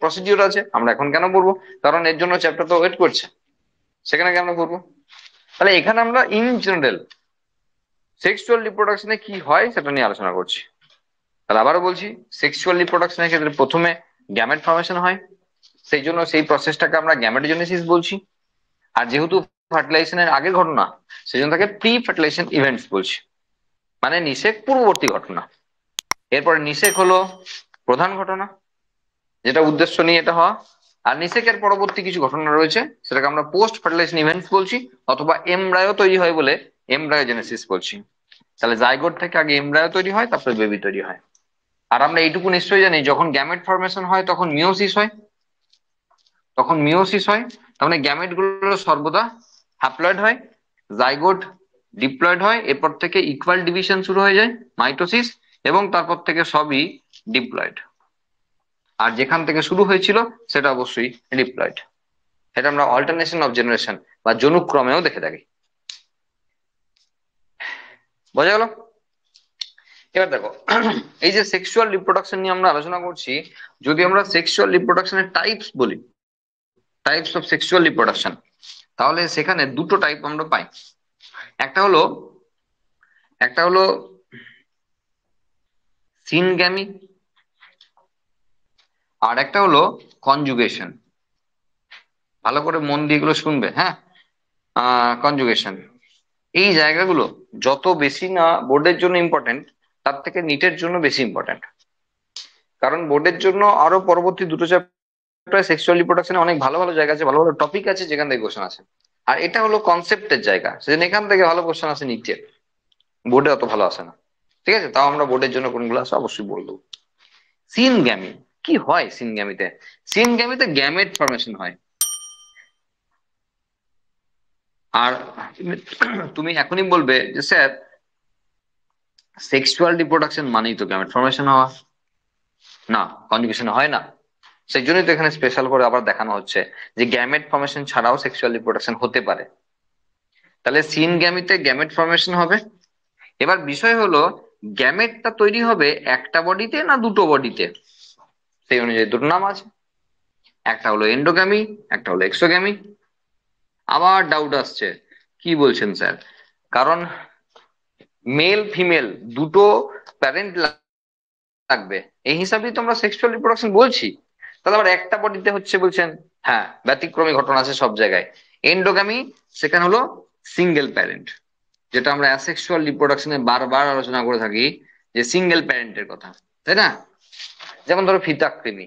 প্রসিডিউর আছে, আমরা এখন কেন পড়বো? কারণ এর জন্য চ্যাপ্টার তো ওয়েট করছে, সেখানে কেন পড়বো? তাহলে এখানে আমরা ইন জেনারেল সেক্সুয়াল রিপ্রোডাকশনে কি হয় সেটা নিয়ে আলোচনা করছি। তাহলে আবারও বলছি, সেক্সুয়াল রিপ্রোডাকশনের ক্ষেত্রে প্রথমে গ্যামেট ফর্মেশন হয়, সেই জন্য সেই প্রসেসটাকে আমরা গ্যামেটোজেনেসিস বলছি। আর যেহেতু ফার্টিলাইজেশনের আগের ঘটনা, সেই জন্য তাকে প্রি ফার্টিলাইজেশন ইভেন্টস বলছি, মানে নিষেক পূর্ববর্তী ঘটনা। এরপরে নিষেক হলো প্রধান ঘটনা, যেটা উদ্দেশ্য নিয়ে এটা হওয়া। আর নিষেকের পরবর্তী কিছু ঘটনা রয়েছে, সেটাকে আমরা পোস্ট ফার্টিলাইজেশন ইভেন্টস বলছি, অথবা এমব্রায়ো তৈরি হয় বলে এমব্রায়োজেনেসিস বলছি। তাহলে জাইগোট থেকে আগে এমব্রায়ো তৈরি হয়, তারপরে বেবি তৈরি হয়। আর আমরা এইটুকু নিশ্চয়ই জানি, যখন গ্যামেট ফর্মেশন হয় তখন মিওসিস হয়, তার মানে গ্যামেট গুলো সর্বদা হ্যাপ্লয়েড হয়, জাইগোট ডিপ্লয়েড হয়, এরপর থেকে ইকুয়াল ডিভিশন শুরু হয়ে যায়, মাইটোসিস, এবং তারপর থেকে সবই ডিপ্লয়েড। আর যেখান থেকে শুরু হয়েছিল সেটা অবশ্যই ডিপ্লয়েড। এটা আমরা অল্টারনেশন অফ জেনারেশন বা জনুক্রমেও দেখে থাকি। বোঝা গেল? এবার দেখো, এই যে সেক্সুয়াল রিপ্রোডাকশন নিয়ে আমরা আলোচনা করছি, যদি আমরা সেক্সুয়াল রিপ্রোডাকশনের টাইপস বলি, টাইপস অফ সেক্সুয়াল রিপ্রোডাকশন, তাহলে সেখানে দুটো টাইপ আমরা পাই। একটা হলো একটা হলো সিনগ্যামি, আর একটা হলো কনজুগেশন। ভালো করে মন দিয়ে এগুলো শুনবে, হ্যাঁ। কনজুগেশন, এই জায়গাগুলো যত বেশি না বোর্ডের জন্য ইম্পর্টেন্ট, তার থেকে নিটের জন্য বেশি ইম্পর্টেন্ট। কারণ বোর্ডের জন্য আরো পরবর্তী দুটো চ্যাপ্টার সেক্সুয়াল রিপ্রোডাকশনে অনেক ভালো ভালো জায়গা আছে, ভালো ভালো টপিক আছে যেখান থেকে কোশ্চেন আছে। আর এটা হলো কনসেপ্টের জায়গা, সেজন্য এখান থেকে ভালো কোশ্চেন আসে, নিচে বোর্ডে অত ভালো আসে না। ঠিক আছে, তাও আমরা বোর্ডের জন্য কোনগুলো আছে অবশ্যই বলবো। সিনগ্যামি কি হয়? সিনগ্যামিতে, সিনগ্যামিতে গ্যামেট ফর্মেশন হয়। আর তুমি এখনই বলবে যে স্যার সেক্সুয়াল রিপ্রোডাকশন মানেই তো গ্যামেট ফর্মেশন হওয়া। না, কনজুগেশন হয় না। সেই জন্যই তো এখানে স্পেশাল করে আবার দেখানো হচ্ছে যে গ্যামেট ফর্মেশন ছাড়াও সেক্সুয়াল রিপ্রোডাকশন হতে পারে। তাহলে সিনগ্যামিতে গ্যামেট ফর্মেশন হবে। এবার বিষয় হলো গ্যামেটটা তৈরি হবে একটা বডিতে না দুটো বডিতে, সেই অনুযায়ী দুটো নাম আছে। একটা হলো এন্ডোগ্যামি, একটা হলো এক্সোগ্যামি। আবার ডাউট আসছে, কি বলছেন স্যার? কারণ মেল ফিমেল দুটো প্যারেন্ট থাকবে, এই হিসাবেই তো আমরা সেক্সুয়াল রিপ্রোডাকশন বলছি। তাহলে আবার একটা বডিতে হচ্ছে বলছেন? হ্যাঁ, ব্যতিক্রমী ঘটনা আছে সব জায়গায়। এন্ডোগামি, সেখানে হলো সিঙ্গেল প্যারেন্ট, যেটা আমরা অ্যাসেক্সুয়াল রিপ্রোডাকশনে বারবার আলোচনা করে থাকি, যে সিঙ্গেল প্যারেন্টের কথা, তাই না? যেমন ধরো ফিতাকৃমি,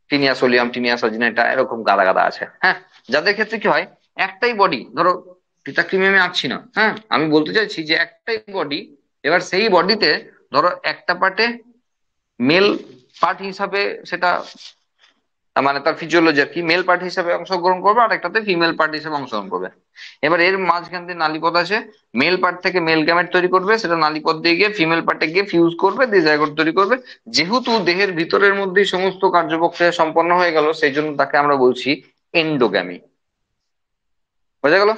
টিনিয়া সোলিয়াম, টিনিয়া সজিনা, এরকম গাদা গাদা আছে, হ্যাঁ। যাদের ক্ষেত্রে কি হয়, একটাই বডি, ধরো ফিতাকৃমি আমি আঁকছি না, হ্যাঁ, আমি বলতে চাইছি যে একটাই বডি। এবার সেই বডিতে ধরো একটা পার্টে মেল পার্ট হিসাবে সেটা, মানে তার ফিজিওলজি আর কি, মেল পার্ট হিসাবে অংশগ্রহণ করবে, আর একটাতে ফিমেল পার্ট হিসাবে অংশগ্রহণ করবে। এবার এর মাঝখান দিয়ে নালীপথ আছে, মেল পার্ট থেকে মেল গ্যামেট তৈরি করবে, সেটা নালীপথ দিয়ে গিয়ে ফিমেল পার্টে গিয়ে ফিউজ করবে, দিয়ে জায়গোট তৈরি করবে। যেহেতু দেহের ভিতরের মধ্যেই সমস্ত কার্যপ্রক্রিয়া সম্পন্ন হয়ে গেল, সেই জন্য তাকে আমরা বলছি এন্ডোগ্যামি। বোঝা গেল?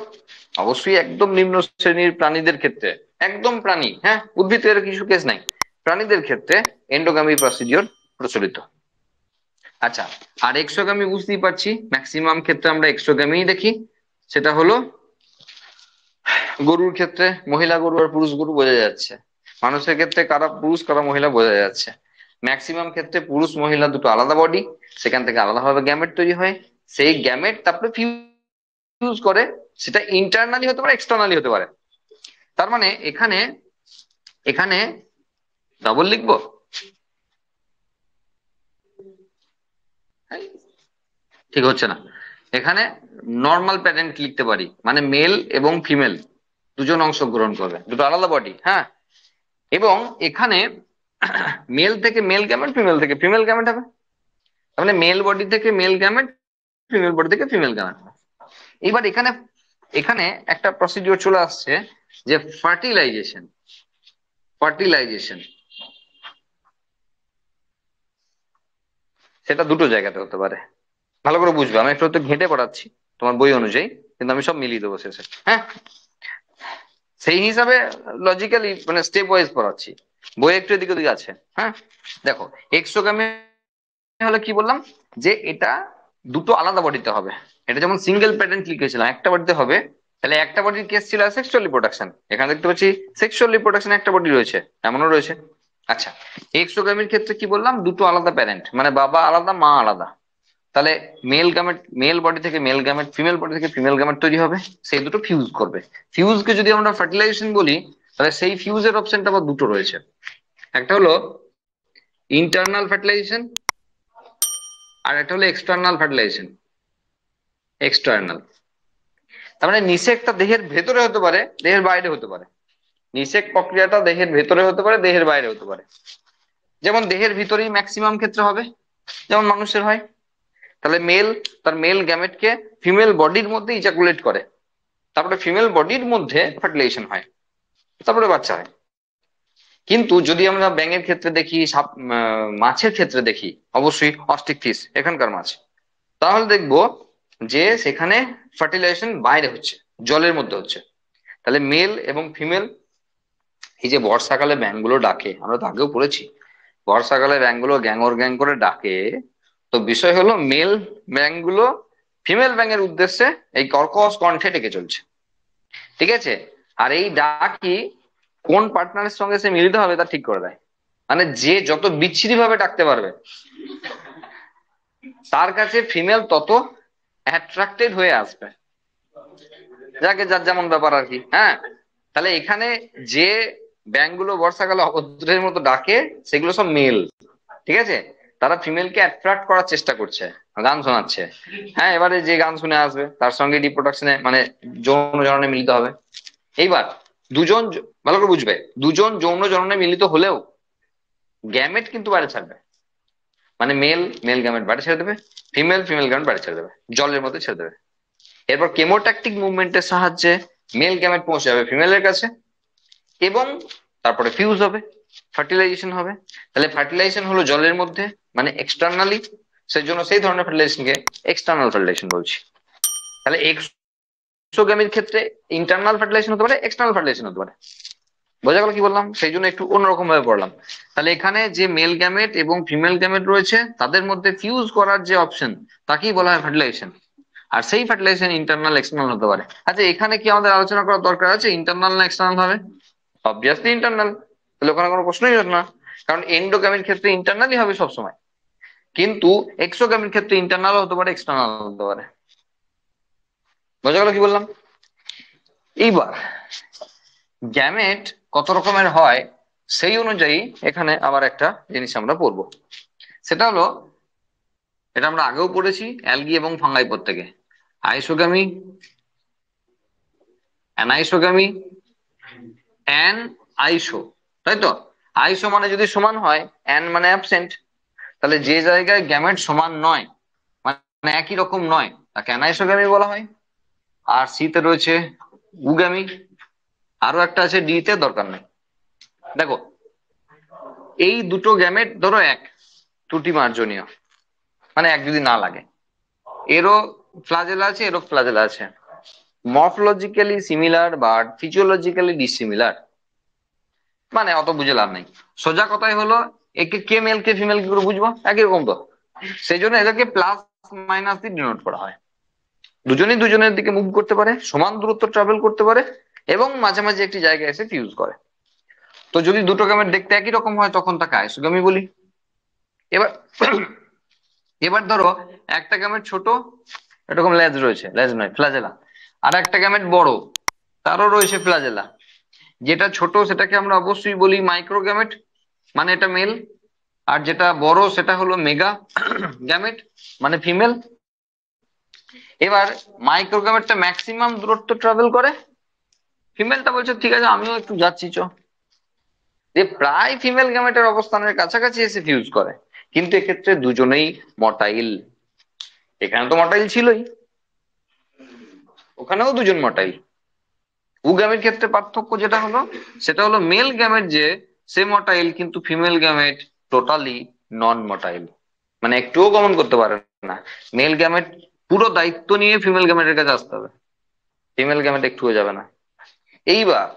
অবশ্যই একদম নিম্ন শ্রেণীর প্রাণীদের ক্ষেত্রে, একদম প্রাণী, হ্যাঁ, উদ্ভিদের কিছু কেস নাই, প্রাণীদের ক্ষেত্রে এন্ডোগ্যামি প্রসিডিওর প্রচলিত। আচ্ছা, আর এক্সোগামী বুঝতেই পারছি, ম্যাক্সিমাম ক্ষেত্রে আমরা এক্সোগামী দেখি। সেটা হলো গরুর ক্ষেত্রে মহিলা গরু আর পুরুষ গরু বোঝা যাচ্ছে, মানুষের ক্ষেত্রে কারা পুরুষ কারা মহিলা বোঝা যাচ্ছে। ম্যাক্সিমাম ক্ষেত্রে পুরুষ মহিলা দুটো আলাদা বডি, সেখান থেকে আলাদাভাবে গ্যামেট তৈরি হয়। সেই গ্যামেট তারপরে ফিউজ করে, সেটা ইন্টারনালি হতে পারে, এক্সটার্নালি হতে পারে। তার মানে এখানে এখানে ডবল লিখবো, ঠিক হচ্ছে না। এখানে নর্মাল প্যারেন্ট লিখতে পারি, মানে মেল এবং ফিমেল দুজন অংশগ্রহণ করবে, দুটো আলাদা বডি, হ্যাঁ। এবং এখানে মেল থেকে মেল গ্যামেট, ফিমেল থেকে ফিমেল গ্যামেট হবে। তার মানে মেল বডি থেকে মেল গ্যামেট, ফিমেল বডি থেকে ফিমেল গ্যামেট। এবার এখানে এখানে একটা প্রসিডিওর চলে আসছে, যে ফার্টিলাইজেশন। ফার্টিলাইজেশন সেটা দুটো জায়গাতে হতে পারে, ভালো করে বুঝবে। আমি একটু একটু ঘেঁটে পড়াচ্ছি তোমার বই অনুযায়ী, কিন্তু আমি সব মিলিয়ে দেবো শেষে, হ্যাঁ। সেই হিসাবে লজিক্যালি মানে স্টেপ ওয়াইজ পড়াচ্ছি, বই একটু এদিকে ওদিকে আছে, হ্যাঁ। দেখো, এক্সোগামী হলে কি বললাম, যে এটা দুটো আলাদা বডিতে হবে। এটা যেমন সিঙ্গেল প্যারেন্ট লিখেছিলাম, একটা বডিতে হবে। তাহলে একটা বডির কেস ছিল সেক্সুয়াল রিপ্রোডাকশন, এখানে দেখতে পাচ্ছি সেক্সুয়াল রিপ্রোডাকশন একটা বডি রয়েছে, এমনও রয়েছে। আচ্ছা, এক্সোগামীর ক্ষেত্রে কি বললাম, দুটো আলাদা প্যারেন্ট, মানে বাবা আলাদা মা আলাদা। তাহলে মেল গ্যামেট, মেল বডি থেকে মেল গ্যামেট, ফিমেল বডি থেকে ফিমেল গ্যামেট তৈরি হবে, সেই দুটো ফিউজ করবে। ফিউজকে যদি আমরা ফার্টিলাইজেশন বলি, তাহলে সেই ফিউজের অপশনটা আবার দুটো রয়েছে। একটা হলো ইন্টারনাল ফার্টিলাইজেশন, আর একটা হলো এক্সটার্নাল ফার্টিলাইজেশন। এক্সটার্নাল তার মানে নিষেকটা দেহের ভেতরে হতে পারে, দেহের বাইরে হতে পারে। নিষেক প্রক্রিয়াটা দেহের ভেতরে হতে পারে, দেহের বাইরে হতে পারে। যেমন দেহের ভিতরেই ম্যাক্সিমাম ক্ষেত্রে হবে, যেমন মানুষের হয়। তাহলে মেল তার মেল গ্যামেটকে ফিমেল বডির মধ্যে ইজাকুলেট করে, তারপরে ফিমেল বডির মধ্যে ফার্টিলাইজেশন হয়, তারপরে বাচ্চা হয়। কিন্তু যদি আমরা ব্যাঙের ক্ষেত্রে দেখি, সাপ, মাছের ক্ষেত্রে দেখি, অবশ্যই অস্টিক ফিশ এখানকার মাছ, তাহলে দেখবো যে সেখানে ফার্টিলাইজেশন বাইরে হচ্ছে, জলের মধ্যে হচ্ছে। তাহলে মেল এবং ফিমেল, এই যে বর্ষাকালে ব্যাঙগুলো ডাকে, আমরা তো আগেও পড়েছি, বর্ষাকালে ব্যাঙগুলো গ্যাংর গ্যাং করে ডাকে। তো বিষয় হলো মেল ব্যাঙগুলো ফিমেল ব্যাঙের উদ্দেশ্যে এই কর্কশ কণ্ঠে ডেকে চলছে, ঠিক আছে। আর এই ডাকই কোন পার্টনারের সঙ্গে সে মিলিত হবে তা ঠিক করে দেয়। মানে যে যত বিচ্ছিরি ভাবে ডাকতে পারবে তার কাছে ফিমেল তত অ্যাট্রাক্টেড হয়ে আসবে। যাকে যার যেমন ব্যাপার আর কি। হ্যাঁ, তাহলে এখানে যে ব্যাঙগুলো বর্ষাকালে অভদ্রের মতো ডাকে সেগুলো সব মেল, ঠিক আছে? তারা ফিমেলকে অ্যাট্রাক্ট করার চেষ্টা করছে, গান শোনাচ্ছে। হ্যাঁ, এবারে যে গান শুনে আসবে তার সঙ্গে রিপ্রোডাকশনে মানে যৌন জননে মিলিত হবে। এইবার দুজন ভালো করে বুঝবে, দুজন যৌন জননে মিলিত হলেও গ্যামেট কিন্তু বাইরে ছাড়বে। মানে মেল মেল গ্যামেট বাইরে ছেড়ে দেবে, ফিমেল ফিমেল গ্যামেট বাইরে ছেড়ে দেবে, জলের মধ্যে ছেড়ে দেবে। এরপর কেমোট্যাকটিক মুভমেন্টের সাহায্যে মেল গ্যামেট পৌঁছে যাবে ফিমেলের কাছে এবং তারপরে ফিউজ হবে, ফার্টিলাইজেশন হবে। তাহলে ফার্টিলাইজেশন হলো জলের মধ্যে, মানে এক্সটার্নালি, সেই জন্য সেই ধরনের ফার্টিলাইজেশনকে এক্সটার্নাল ফার্টিলাইজেশন বলছি। তাহলে এক্সোগ্যামির ক্ষেত্রে ইন্টারনাল ফার্টিলাইজেশন হতে পারে, এক্সটার্নাল ফার্টিলাইজেশন হতে পারে। বোঝা গেল কি বললাম? সেই জন্য একটু অন্যরকম ভাবে পড়লাম। তাহলে এখানে যে মেল গ্যামেট এবং ফিমেল গ্যামেট রয়েছে তাদের মধ্যে ফিউজ করার যে অপশন তাকেই বলা হয় ফার্টিলাইজেশন। আর সেই ফার্টিলাইজেশন ইন্টারনাল এক্সটার্নাল হতে পারে। আচ্ছা, এখানে কি আমাদের আলোচনা করার দরকার আছে ইন্টারনাল না এক্সটার্নাল হবে? Obviously internal. তাহলে ওখানে কোনো প্রশ্নই হলো না, কারণ এন্ডোগ্যামির ক্ষেত্রে ইন্টারনালই হবে সবসময়, কিন্তু এক্সোগ্যামির ক্ষেত্রে ইন্টারনাল হতে পারে, এক্সটার্নাল হতে পারে। বোঝা গেল কি বললাম? এইবার গ্যামেট কত রকমের হয় সেই অনুযায়ী এখানে আবার একটা জিনিস আমরা পড়বো। সেটা হলো, এটা আমরা আগেও পড়েছি অ্যালগি এবং ফাঙ্গাই প্রত্যেকে, আইসোগ্যামি, অ্যানাইসোগ্যামি, অ্যান আইসো, তাই তো? আইসো মানে যদি সমান হয়, অ্যান মানে অ্যাবসেন্ট। তাহলে যে জায়গায় গ্যামেট সমান নয়, মানে একই রকম নয়, তাকে অ্যানাইসোগ্যামি বলা হয়। আর সি তে রয়েছে উগ্যামি, আরো একটা আছে ডি তে, দরকার নেই। দেখো, এই দুটো গ্যামেট ধরো এক, ত্রুটি মার্জনীয়, মানে এক যদি না লাগে, এরও ফ্লাজেলা আছে এরও ফ্লাজেলা আছে, morphologically similar but physiologically dissimilar. মানে অত বুঝে লাভ নেই। সোজা কথাই হলো, একে কে মেল কে ফিমেল কি করে বুঝবো? একই রকম তো। সেই জন্য এদেরকে প্লাস মাইনাস দিয়ে ডিনোট করা হয়। দুজনেই দুজনের দিকে মুভ করতে পারে, সমান দূরত্ব ট্রাভেল করতে পারে এবং মাঝে মাঝে একটি জায়গায় এসে ফিউজ করে। তো যদি দুটো গ্যামেট দেখতে একই রকম হয় তখন তাকে আইসোগ্যামি বলি। এবার এবার ধরো একটা গ্যামেট ছোট, এরকম লেজ রয়েছে, লেজ নয় ফ্লাজেলা, আর একটা গ্যামেট বড়, তারও রয়েছে ফ্লাজেলা। যেটা ছোট সেটাকে আমরা অবশ্যই বলি মাইক্রোগ্যামেট, মানে এটা মেল। আর যেটা বড় সেটা হলো মেগা গ্যামেট, মানে ফিমেল। এবার মাইক্রোগ্যামেটটা ম্যাক্সিমাম দূরত্ব ট্রাভেল করে, ফিমেলটা বলছে ঠিক আছে আমিও একটু যাচ্ছি চ, যে প্রায় ফিমেল গ্যামেটের অবস্থানের কাছাকাছি এসে ফিউজ করে। কিন্তু এক্ষেত্রে দুজনেই মটাইল। এখানে তো মটাইল ছিলই, ওখানেও দুজন মটাইল। উগ্যামির ক্ষেত্রে পার্থক্য যেটা হলো সেটা হলো মেল গ্যামেট যে সে মটাইল, কিন্তু ফিমেল গ্যামেট টোটালি নন মটাইল, মানে একটুও গমন করতে পারে না। মেল গ্যামেট পুরো দায়িত্ব নিয়ে ফিমেল গ্যামেটের কাছে আসতে হবে, ফিমেল গ্যামেট একটুও যাবে না। এইবার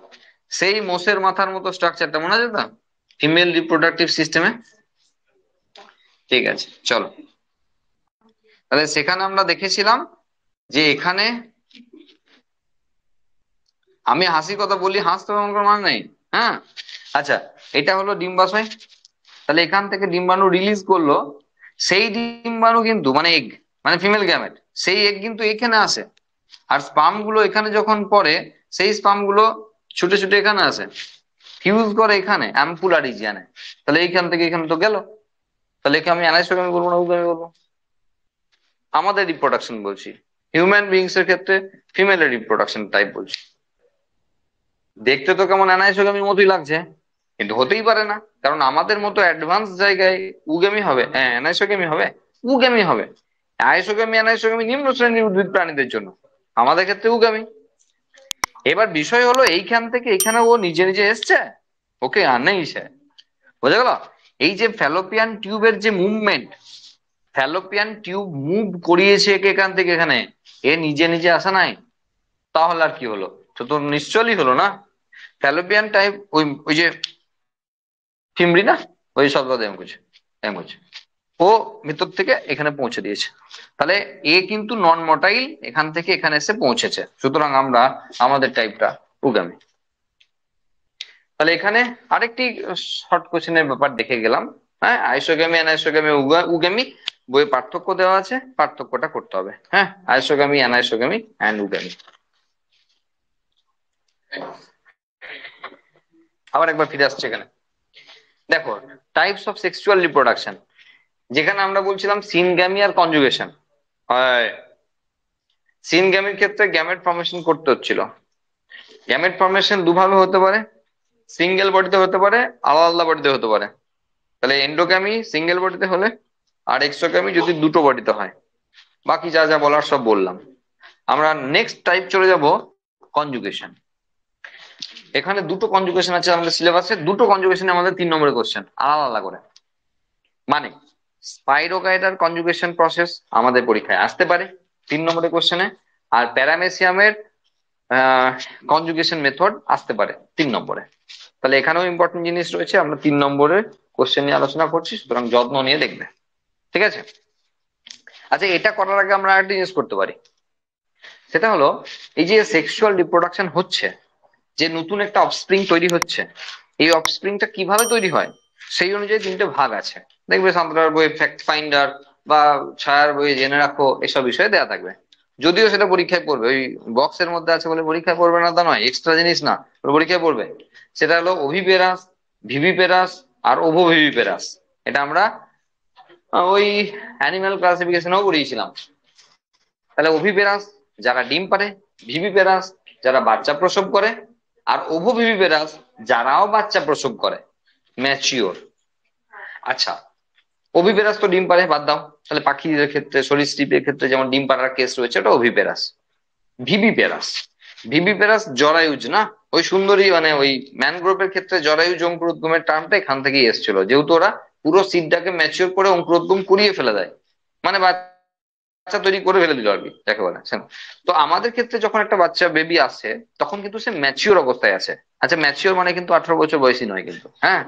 সেই মোষের মাথার মতো স্ট্রাকচারটা মনে আছে তো ফিমেল রিপ্রোডাক্টিভ সিস্টেমে? ঠিক আছে, চলো। তাহলে সেখানে আমরা দেখেছিলাম যে এখানে আমি হাসি কথা বলি, হাসতে এমন কোনো মানে নেই। হ্যাঁ, আচ্ছা, এটা হলো ডিম্বাশয়। তাহলে এখান থেকে ডিম্বাণু রিলিজ করলো, সেই ডিম্বাণু কিন্তু মানে এগ, মানে ফিমেল গ্যামেট, সেই এগ কিন্তু এখানে আসে। আর স্পাম গুলো এখানে যখন পড়ে, সেই স্পাম গুলো ছুটে ছুটে এখানে আসে, ফিউজ করে এখানে অ্যাম্পুলা রিজিয়ানে। তাহলে এইখান থেকে এখানে তো গেল। তাহলে একে আমি অ্যানাইসোগামি বলবো না উগামি বলবো? আমাদের রিপ্রোডাকশন বলছি, হিউম্যান বিংস এর ক্ষেত্রে ফিমেলের রিপ্রোডাকশন টাইপ বলছি। দেখতে তো কেমন অ্যানাইসোগামির মতোই লাগছে, কিন্তু হতেই পারে না, কারণ আমাদের মতো অ্যাডভান্স জায়গায় উগামি হবে, হ্যাঁ অ্যানাইসোগামি হবে, উগামি হবে। আইসোগামি অ্যানাইসোগামি নিম্ন শ্রেণীর উদ্ভিদ প্রাণীদের জন্য, আমাদের ক্ষেত্রে উগামি। এবার বিষয় হলো এইখান থেকে এখানে ও নিজে নিজে এসছে, ওকে আর নেই সে। বোঝা গেল? এই যে ফ্যালোপিয়ান টিউবের যে মুভমেন্ট, ফ্যালোপিয়ান টিউব মুভ করিয়েছে একে এখান থেকে এখানে, এ নিজে নিজে আসা নাই। তাহলে আর কি হলো? তো তো নিশ্চয়ই হলো না। ফ্যালোপিয়ান টাইপ ওই ওই যে ফিমরি না, ওই শব্দ এম কিছু, এম কিছু, ও ভিতর থেকে এখানে পৌঁছে দিয়েছে। তাহলে এ কিন্তু নন মোটাইল, এখান থেকে এখানে এসে পৌঁছেছে, সুতরাং আমরা আমাদের টাইপটা উগামি। তাহলে এখানে আরেকটি শর্ট কোশ্চেনের ব্যাপার দেখে গেলাম। হ্যাঁ, আইসোগ্যামি অ্যানাইসোগ্যামি উগ্যামি বইয়ে পার্থক্য দেওয়া আছে, পার্থক্যটা করতে হবে। হ্যাঁ, আইসোগ্যামি অ্যানাইসোগ্যামি অ্যান্ড উগ্যামি। আবার একবার ফিরে আসছে এখানে, দেখো টাইপস অফ সেক্সুয়াল রিপ্রোডাকশন, যেখানে আমরা বলছিলাম সিনগ্যামি আর কনজুগেশন হয়। সিনগ্যামির ক্ষেত্রে গ্যামেট ফর্মেশন করতে হচ্ছিল। গ্যামেট ফর্মেশন দুভাবে হতে পারে, সিঙ্গেল বডিতে হতে পারে, আলাদা আলাদা বডিতে হতে পারে। তাহলে এন্ডোগ্যামি সিঙ্গেল বডিতে হলে, আর এক্সোগ্যামি যদি দুটো বডিতে হয়। বাকি যা যা বলার সব বললাম। আমরা নেক্সট টাইপ চলে যাব, কনজুগেশন। এখানে দুটো কনজুগেশন আছে আমাদের সিলেবাসে, দুটো কনজুগেশনে আমাদের 3 নম্বরের কোশ্চেন আলাদা আলাদা করে। মানে স্পাইরোগাইটার কনজুগেশন প্রসেস আমাদের পরীক্ষায় আসতে পারে 3 নম্বরের কোশ্চেনে, আর প্যারামেসিয়ামের কনজুগেশন মেথড আসতে পারে 3 নম্বরে। তাহলে এখানেও ইম্পর্টেন্ট জিনিস রয়েছে, আমরা 3 নম্বরের কোশ্চেন নিয়ে আলোচনা করছি, সুতরাং যত্ন নিয়ে দেখবে। ঠিক আছে? আচ্ছা, এটা করার আগে আমরা একটা জিনিস করতে পারি, সেটা হলো এই যে সেক্সুয়াল রিপ্রোডাকশন হচ্ছে, যে নতুন একটা অফস্প্রিং তৈরি হচ্ছে, এই অফস্প্রিংটা কিভাবে তৈরি হয় সেই অনুযায়ী 3টে ভাগ আছে। দেখবে সান্ত্রার বই, ফ্যাক্ট ফাইন্ডার বা ছায়ার বই জেনে রাখো, এসব বিষয়ে দেওয়া থাকবে। যদিও সেটা পরীক্ষায় পড়বে, ওই বক্সের মধ্যে আছে বলে পরীক্ষায় পড়বে না তা নয়, এক্সট্রা জিনিস না, পরীক্ষায় পড়বে। সেটা হলো ওভিপেরাস, ভিভিপেরাস আর ওভোভিভিপেরাস। এটা আমরা ওই অ্যানিমাল ক্লাসিফিকেশনেও পড়িয়েছিলাম। তাহলে ওভিপেরাস যারা ডিম পারে, ভিভিপেরাস যারা বাচ্চা প্রসব করে, আর ওভোভিভিপেরাস যারাও বাচ্চা প্রসব করে, ম্যাচিওর। আচ্ছা, ওভিপেরাস তো ডিম পারে, বাদ দাও। তাহলে পাখিদের ক্ষেত্রে, সরীসৃপের ক্ষেত্রে যেমন ডিম পাড়ার কেস রয়েছে, ওটা ওভিপেরাস। ভিভিপেরাস, ভিভিপেরাস জরায়ুজ না, ওই সুন্দরী মানে ওই ম্যানগ্রোভের ক্ষেত্রে জরায়ুজ অঙ্কুরোদ্গমের টার্মটা এখান থেকেই এসেছিল, যেহেতু ওরা পুরো সিডটাকে ম্যাচিওর করে অঙ্কুরোদ্গম করিয়ে ফেলে দেয়, মানে বাচ্চা তৈরি করে ফেলে দিল আর কি, যাকে বলে। তো আমাদের ক্ষেত্রে যখন একটা বাচ্চা বেবি আসে, তখন কিন্তু সে ম্যাচিওর অবস্থায় আছে। আচ্ছা, ম্যাচিওর মানে কিন্তু 18 বছর বয়সী নয় কিন্তু, হ্যাঁ।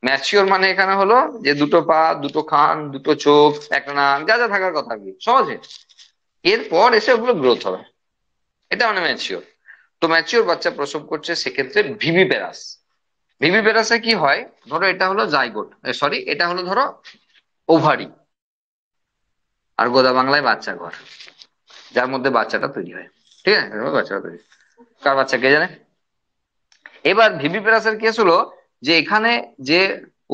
ম্যাচিওর মানে এখানে হলো যে দুটো পা, দুটো কান, দুটো চোখ, একটা নাক, যা যা থাকার কথা আর কি, সহজে। এরপর এসে ওগুলো গ্রোথ হবে, এটা মানে ম্যাচিওর। তো ম্যাচিওর বাচ্চা প্রসব করছে, সেক্ষেত্রে ভিভিপেরাস। ভিভিপেরাসে কি হয়, ধরো এটা হলো জাইগোট, সরি এটা হলো ধরো ওভারি, আর গোদা বাংলায় বাচ্চা ঘর, যার মধ্যে বাচ্চাটা তৈরি হয়। ঠিক আছে, বাচ্চাটা তৈরি, কার বাচ্চা কে জানে। এবার ভিভিপেরাসের কেস হলো যে এখানে যে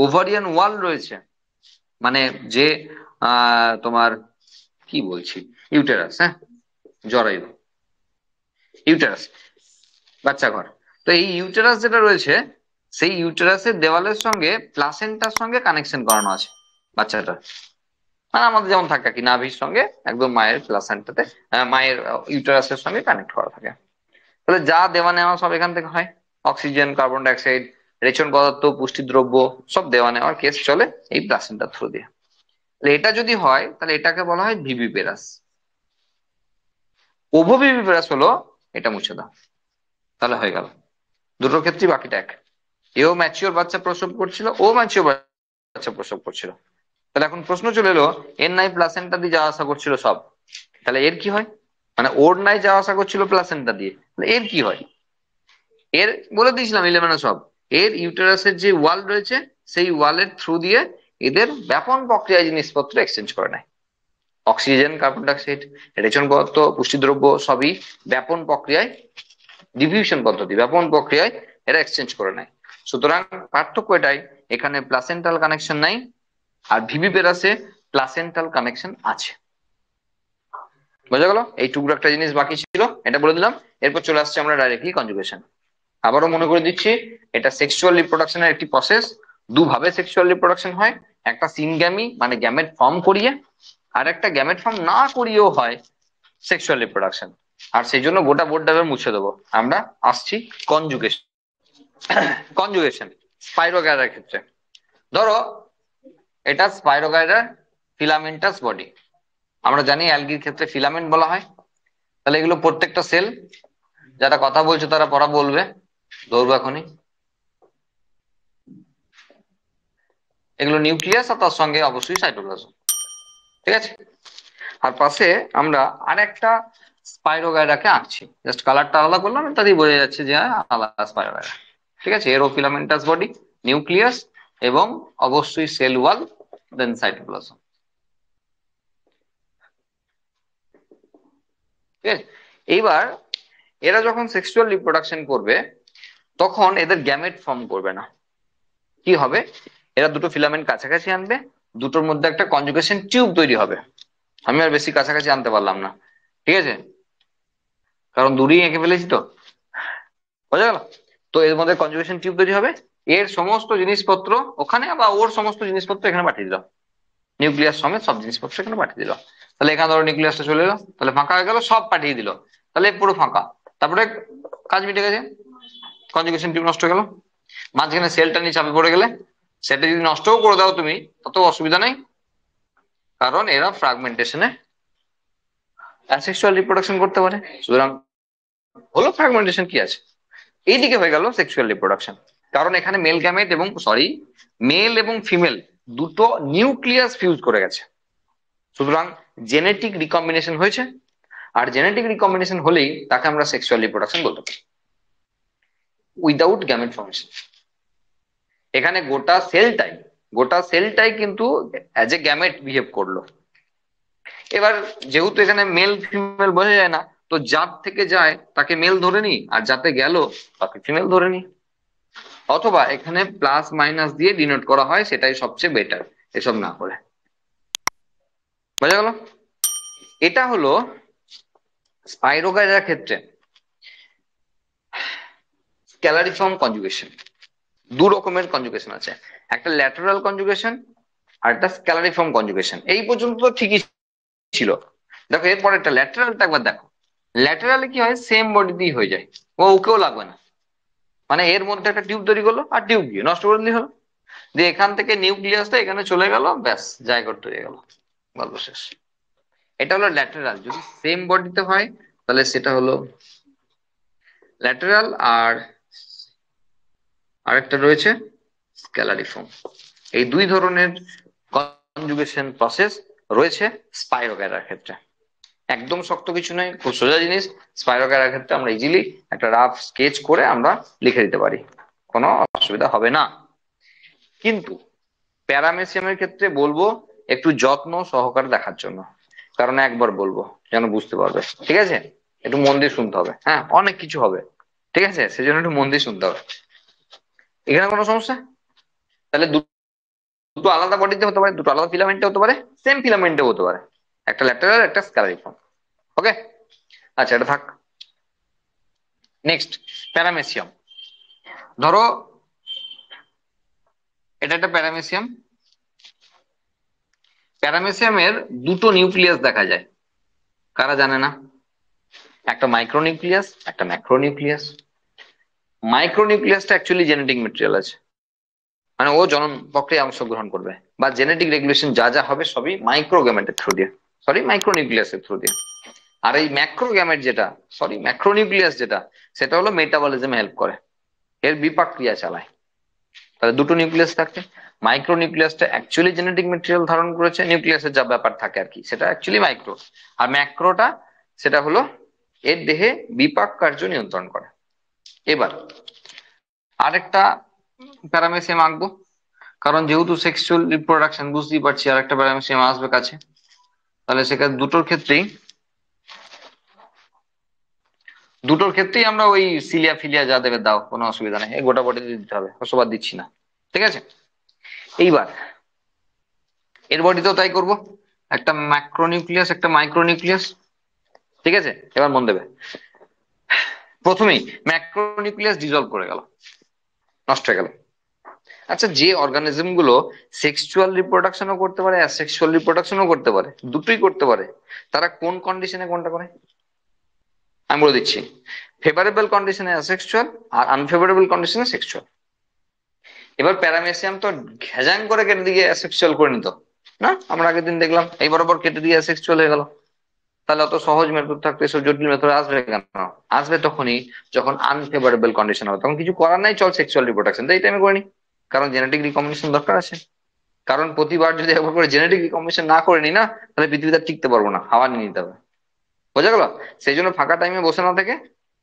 ওভারিয়ান ওয়াল রয়েছে, মানে যে তোমার কি বলছি, ইউটেরাস, হ্যাঁ, জরায়ু, ইউটেরাস, বাচ্চা ঘর। তো এই ইউটেরাস যেটা রয়েছে, সেই ইউটেরাসের দেওয়ালের সঙ্গে প্লাসেন্টার সঙ্গে কানেকশন করানো আছে বাচ্চাটা, মানে আমাদের যেমন থাকে কি নাভির সঙ্গে একদম মায়ের প্লাসেন্টাতে, মায়ের ইউটেরাসের সঙ্গে কানেক্ট করা থাকে। তাহলে যা দেওয়া নেওয়া সব এখান থেকে হয়, অক্সিজেন, কার্বন ডাইঅক্সাইড, রেচন পদার্থ, পুষ্টি দ্রব্য, সব দেওয়া নেওয়ার কেস চলে এই প্লাসেন্টার থ্রু দিয়ে। তাহলে এটা যদি হয়, তাহলে এটাকে বলা হয় ভিভিপেরাস। ওভোভিভিপেরাস হলো, এটা মুছে দাও, তাহলে হয়ে গেল। দুটোর ক্ষেত্রেই বাকিটা এক, এও ম্যাচিওর বাচ্চা প্রসব করছিল, ও ম্যাচিওর বাচ্চা প্রসব করছিল। তাহলে এখন প্রশ্ন চলে এলো, এর নাই প্লাসেন্টা দিয়ে যাওয়া আসা করছিল সব, তাহলে এর কি হয়? মানে ওর নাই যাওয়া আসা করছিল প্লাসেন্টা দিয়ে, তাহলে এর কি হয়? এর বলে দিয়েছিলাম 11 সব, এর ইউটেরাসের যে ওয়াল রয়েছে, সেই ওয়ালের থ্রু দিয়ে এদের ব্যাপন প্রক্রিয়ায় জিনিসপত্র এক্সচেঞ্জ করে নেয়। অক্সিজেন, কার্বন ডাইঅক্সাইড, রেচন পদার্থ, পুষ্টিদ্রব্য সবই ব্যাপন প্রক্রিয়ায়, ডিফিউশন পদ্ধতি, ব্যাপন প্রক্রিয়ায় এরা এক্সচেঞ্জ করে নেয়। সুতরাং পার্থক্য এটাই, এখানে প্লাসেন্টাল কানেকশন নাই, আর ভিভিপেরাসে প্লাসেন্টাল কানেকশন আছে। বোঝা গেল? এই টুকরো একটা জিনিস বাকি ছিল, এটা বলে দিলাম। এরপর চলে আসছে আমরা ডাইরেক্টলি কনজুগেশন। আবারও মনে করে দিচ্ছি, এটা সেক্সুয়াল রিপ্রোডাকশনের একটি প্রসেস। দুভাবে সেক্সুয়াল রিপ্রোডাকশন হয়, একটা সিনগ্যামি মানে গ্যামেট ফর্ম করিয়ে, আর একটা গ্যামেট ফর্ম না করিয়েও হয় সেক্সুয়াল রিপ্রোডাকশন। আর সেই জন্য গোটা বোর্ডটা মুছে দেবো। আমরা আসছি কনজুগেশন। কনজুগেশন স্পাইরোগাইডার ক্ষেত্রে, ধরো এটা স্পাইরোগাইডার ফিলামেন্টাস বডি, আমরা জানি অ্যালগির ক্ষেত্রে ফিলামেন্ট বলা হয়। তাহলে এগুলো প্রত্যেকটা সেল, যারা কথা বলছে তারা পড়া বলবে, ধরবো এখনই। এগুলো নিউক্লিয়াস, আর তার সঙ্গে অবশ্যই সাইটোপ্লাজম। ঠিক আছে, আর পাশে আমরা আরেকটা স্পাইরোগাইডাকে আঁকছি, জাস্ট কালারটা আলাদা করলাম, তাতেই বোঝা যাচ্ছে যে আলাদা স্পাইরোগাইডা। ঠিক আছে, এরও ফিলামেন্টাস বডি, নিউক্লিয়াস এবং অবশ্যই সেল ওয়াল, দেন সাইটোপ্লাজম। ঠিক আছে, এইবার এরা যখন সেক্সুয়াল রিপ্রোডাকশন করবে তখন এদের গ্যামেট ফর্ম করবে না। কি হবে, এরা দুটো ফিলামেন্ট কাছাকাছি আনবে, দুটোর মধ্যে একটা কনজুগেশন টিউব তৈরি হবে। আমি আর বেশি কাছাকাছি আনতে পারলাম না, ঠিক আছে, কারণ দূরেই এঁকে ফেলেছি তো, বোঝা গেল? তো এর মধ্যে কনজুগেশন টিউব তৈরি হবে, এর সমস্ত জিনিসপত্র ওখানে, বা ওর সমস্ত জিনিসপত্র এখানে পাঠিয়ে দিল, নিউক্লিয়াস সমেত সব জিনিসপত্র এখানে পাঠিয়ে দিল। তাহলে এখানে ধরো নিউক্লিয়াসটা চলে এলো, তাহলে ফাঁকা হয়ে গেল, সব পাঠিয়ে দিল, তাহলে পুরো ফাঁকা। তারপরে কাজ মিটে গেছে, কনজুগেশন টিউব নষ্ট হয়ে গেল। মাঝখানে সেলটা নিয়ে চাপে পড়ে গেলে, সেটা যদি নষ্টও করে দাও তুমি, তত অসুবিধা নেই, কারণ এরা ফ্রাগমেন্টেশনে অ্যাসেক্সুয়াল রিপ্রোডাকশন করতে পারে। সুতরাং হলো ফ্রাগমেন্টেশন কি আছে, এইদিকে হয়ে গেল সেক্সুয়াল রিপ্রোডাকশন। কারণ এখানে মেল গ্যামেট এবং মেল এবং ফিমেল দুটো নিউক্লিয়াস ফিউজ করে গেছে, সুতরাং জেনেটিক রিকম্বিনেশন হয়েছে। আর জেনেটিক রিকম্বিনেশন হলেই তাকে আমরা সেক্সুয়াল রিপ্রোডাকশন বলতে পারি, উইদাউট গ্যামেট ফর্মেশন। এখানে গোটা সেলটাই কিন্তু অ্যাজ এ গ্যামেট বিহেভ করলো। এবার যেহেতু এখানে মেল ফিমেল বোঝা যায় না, তো জাত থেকে যায় তাকে মেল ধরে নি, আর যাতে গেল তাকে ফিমেল ধরে নি, অথবা এখানে প্লাস মাইনাস দিয়ে ডিনোট করা হয়, সেটাই সবচেয়ে বেটার, এসব না করে। বোঝা গেল? এটা হলো স্পাইরোগাইরার ক্ষেত্রে স্ক্যালারিফর্ম কনজুগেশন। দু রকমের কনজুগেশন আছে, একটা ল্যাটারাল কনজুগেশন আর একটা স্ক্যালারিফর্ম কনজুগেশন। এই পর্যন্ত তো ঠিকই ছিল। দেখো এরপর একটা ল্যাটারালটা একবার দেখো। ল্যাটারালে কি হয়, সেম বডিতেই হয়ে যায়, ওকেও লাগবে না, মানে এর মধ্যে একটা টিউব তৈরি করলো আর টিউব গিয়ে নষ্ট করে দিলে হলো, দিয়ে এখান থেকে নিউক্লিয়াসটা এখানে চলে গেল, ব্যাস জায়গা তৈরি গেল, গল্প শেষ। এটা হলো ল্যাটারাল। যদি সেম বডিতে হয় তাহলে সেটা হলো ল্যাটারাল, আর আরেকটা রয়েছে স্ক্যালারিফর্ম। এই দুই ধরনের কনজুগেশন প্রসেস রয়েছে স্পাইরোগ্যারার ক্ষেত্রে। একদম শক্ত কিছু নয়, খুব সোজা জিনিস। স্পাইরোগ্যারার ক্ষেত্রে আমরা ইজিলি একটা রাফ স্কেচ করে আমরা লিখে দিতে পারি, কোনো অসুবিধা হবে না। কিন্তু প্যারামেসিয়ামের ক্ষেত্রে বলবো একটু যত্ন সহকারে দেখার জন্য, কারণ একবার বলবো যেন বুঝতে পারবে, ঠিক আছে? একটু মন দিয়ে শুনতে হবে, হ্যাঁ, অনেক কিছু হবে, ঠিক আছে, সেজন্য একটু মন দিয়ে শুনতে হবে। এখানে কোনো সমস্যা? তাহলে দুটো আলাদা বডিতে হতে পারে, দুটো আলাদা ফিলামেন্টে হতে পারে, সেম ফিলামেন্টে হতে পারে, একটা ল্যাটারাল একটা স্ক্যালারিফর্ম। ওকে, আচ্ছা এটা থাক। Next, paramecium. ধরো এটা একটা প্যারামেসিয়াম। প্যারামেসিয়ামের দুটো নিউক্লিয়াস দেখা যায়, কারা জানে না? একটা মাইক্রোনিউক্লিয়াস, একটা ম্যাক্রোনিউক্লিয়াস। মাইক্রোনিউক্লিয়াসটা অ্যাকচুয়ালি জেনেটিক মেটেরিয়াল আছে, মানে ও জনন প্রক্রিয়ায় অংশগ্রহণ করবে, বা জেনেটিক রেগুলেশন যা যা হবে সবই মাইক্রোগ্যামেটের থ্রু দিয়ে, মাইক্রোনিউক্লিয়াসের থ্রু দিয়ে। আর এই ম্যাক্রোগ্যামেট যেটা, ম্যাক্রোনিউক্লিয়াস যেটা, সেটা হলো মেটাবলিজমে হেল্প করে, এর বিপাক ক্রিয়া চালায়। তাহলে দুটো নিউক্লিয়াস থাকে, মাইক্রোনিউক্লিয়াসটা অ্যাকচুয়ালি জেনেটিক মেটেরিয়াল ধারণ করেছে, নিউক্লিয়াসের যা ব্যাপার থাকে আর কি সেটা অ্যাকচুয়ালি মাইক্রো। আর ম্যাক্রোটা সেটা হলো এর দেহে বিপাক কার্য নিয়ন্ত্রণ করে। এবার আরেকটা প্যারামেসিয়াম আঁকবো, কারণ যেহেতু সেক্সুয়াল রিপ্রোডাকশন বুঝতেই পারছি, আর একটা প্যারামেসিয়াম আসবে কাছে, তাহলে সেখানে দুটোর ক্ষেত্রেই আমরা ওই সিলিয়া ফিলিয়া যা দেবে দাও, কোনো অসুবিধা নেই, এই গোটা বডি দিতে হবে, ওসব আর দিচ্ছি না, ঠিক আছে? এইবার এর বডিতেও তাই করব, একটা ম্যাক্রোনিউক্লিয়াস একটা মাইক্রোনিউক্লিয়াস, ঠিক আছে? এবার মন দেবে, প্রথমেই ম্যাক্রোনিউক্লিয়াস ডিজলভ করে গেল, নষ্ট হয়ে গেল। আচ্ছা, যে অর্গানিজম গুলো সেক্সুয়াল রিপ্রোডাকশনও করতে পারে অ্যাসেক্সুয়াল রিপ্রোডাকশনও করতে পারে, দুটোই করতে পারে, তারা কোন কন্ডিশনে কোনটা করে? আমি বলে দিচ্ছি, ফেভারেবল কন্ডিশনে অ্যাসেক্সুয়াল আর আনফেভারেবল কন্ডিশনে সেক্সুয়াল। এবার প্যারামেসিয়াম তো ঘেজাং করে কেটে দিয়ে অ্যাসেক্সুয়াল করে নিত না, আমরা আগের দিন দেখলাম, এই বরাবর কেটে দিয়ে অ্যাসেক্সুয়াল হয়ে গেল। তাহলে অত সহজ মেথড থাকতে এসব জটিল মেথড আসবে কেন? আসবে তখনই যখন আনফেভারেবল কন্ডিশন হবে, তখন কিছু করার নাই, চল সেক্সুয়াল রিপ্রোডাকশন তাই টাইমে করে নি, কারণ জেনেটিক রিকম্বিনেশন দরকার আছে। কারণ প্রতিবার যদি একবার করে জেনেটিক রিকম্বিনেশন না করে নি না, তাহলে পৃথিবীতে আর টিকতে পারবো না, হাওয়া নিয়ে নিতে হবে, বোঝা গেল? সেই জন্য ফাঁকা টাইমে বসে না থেকে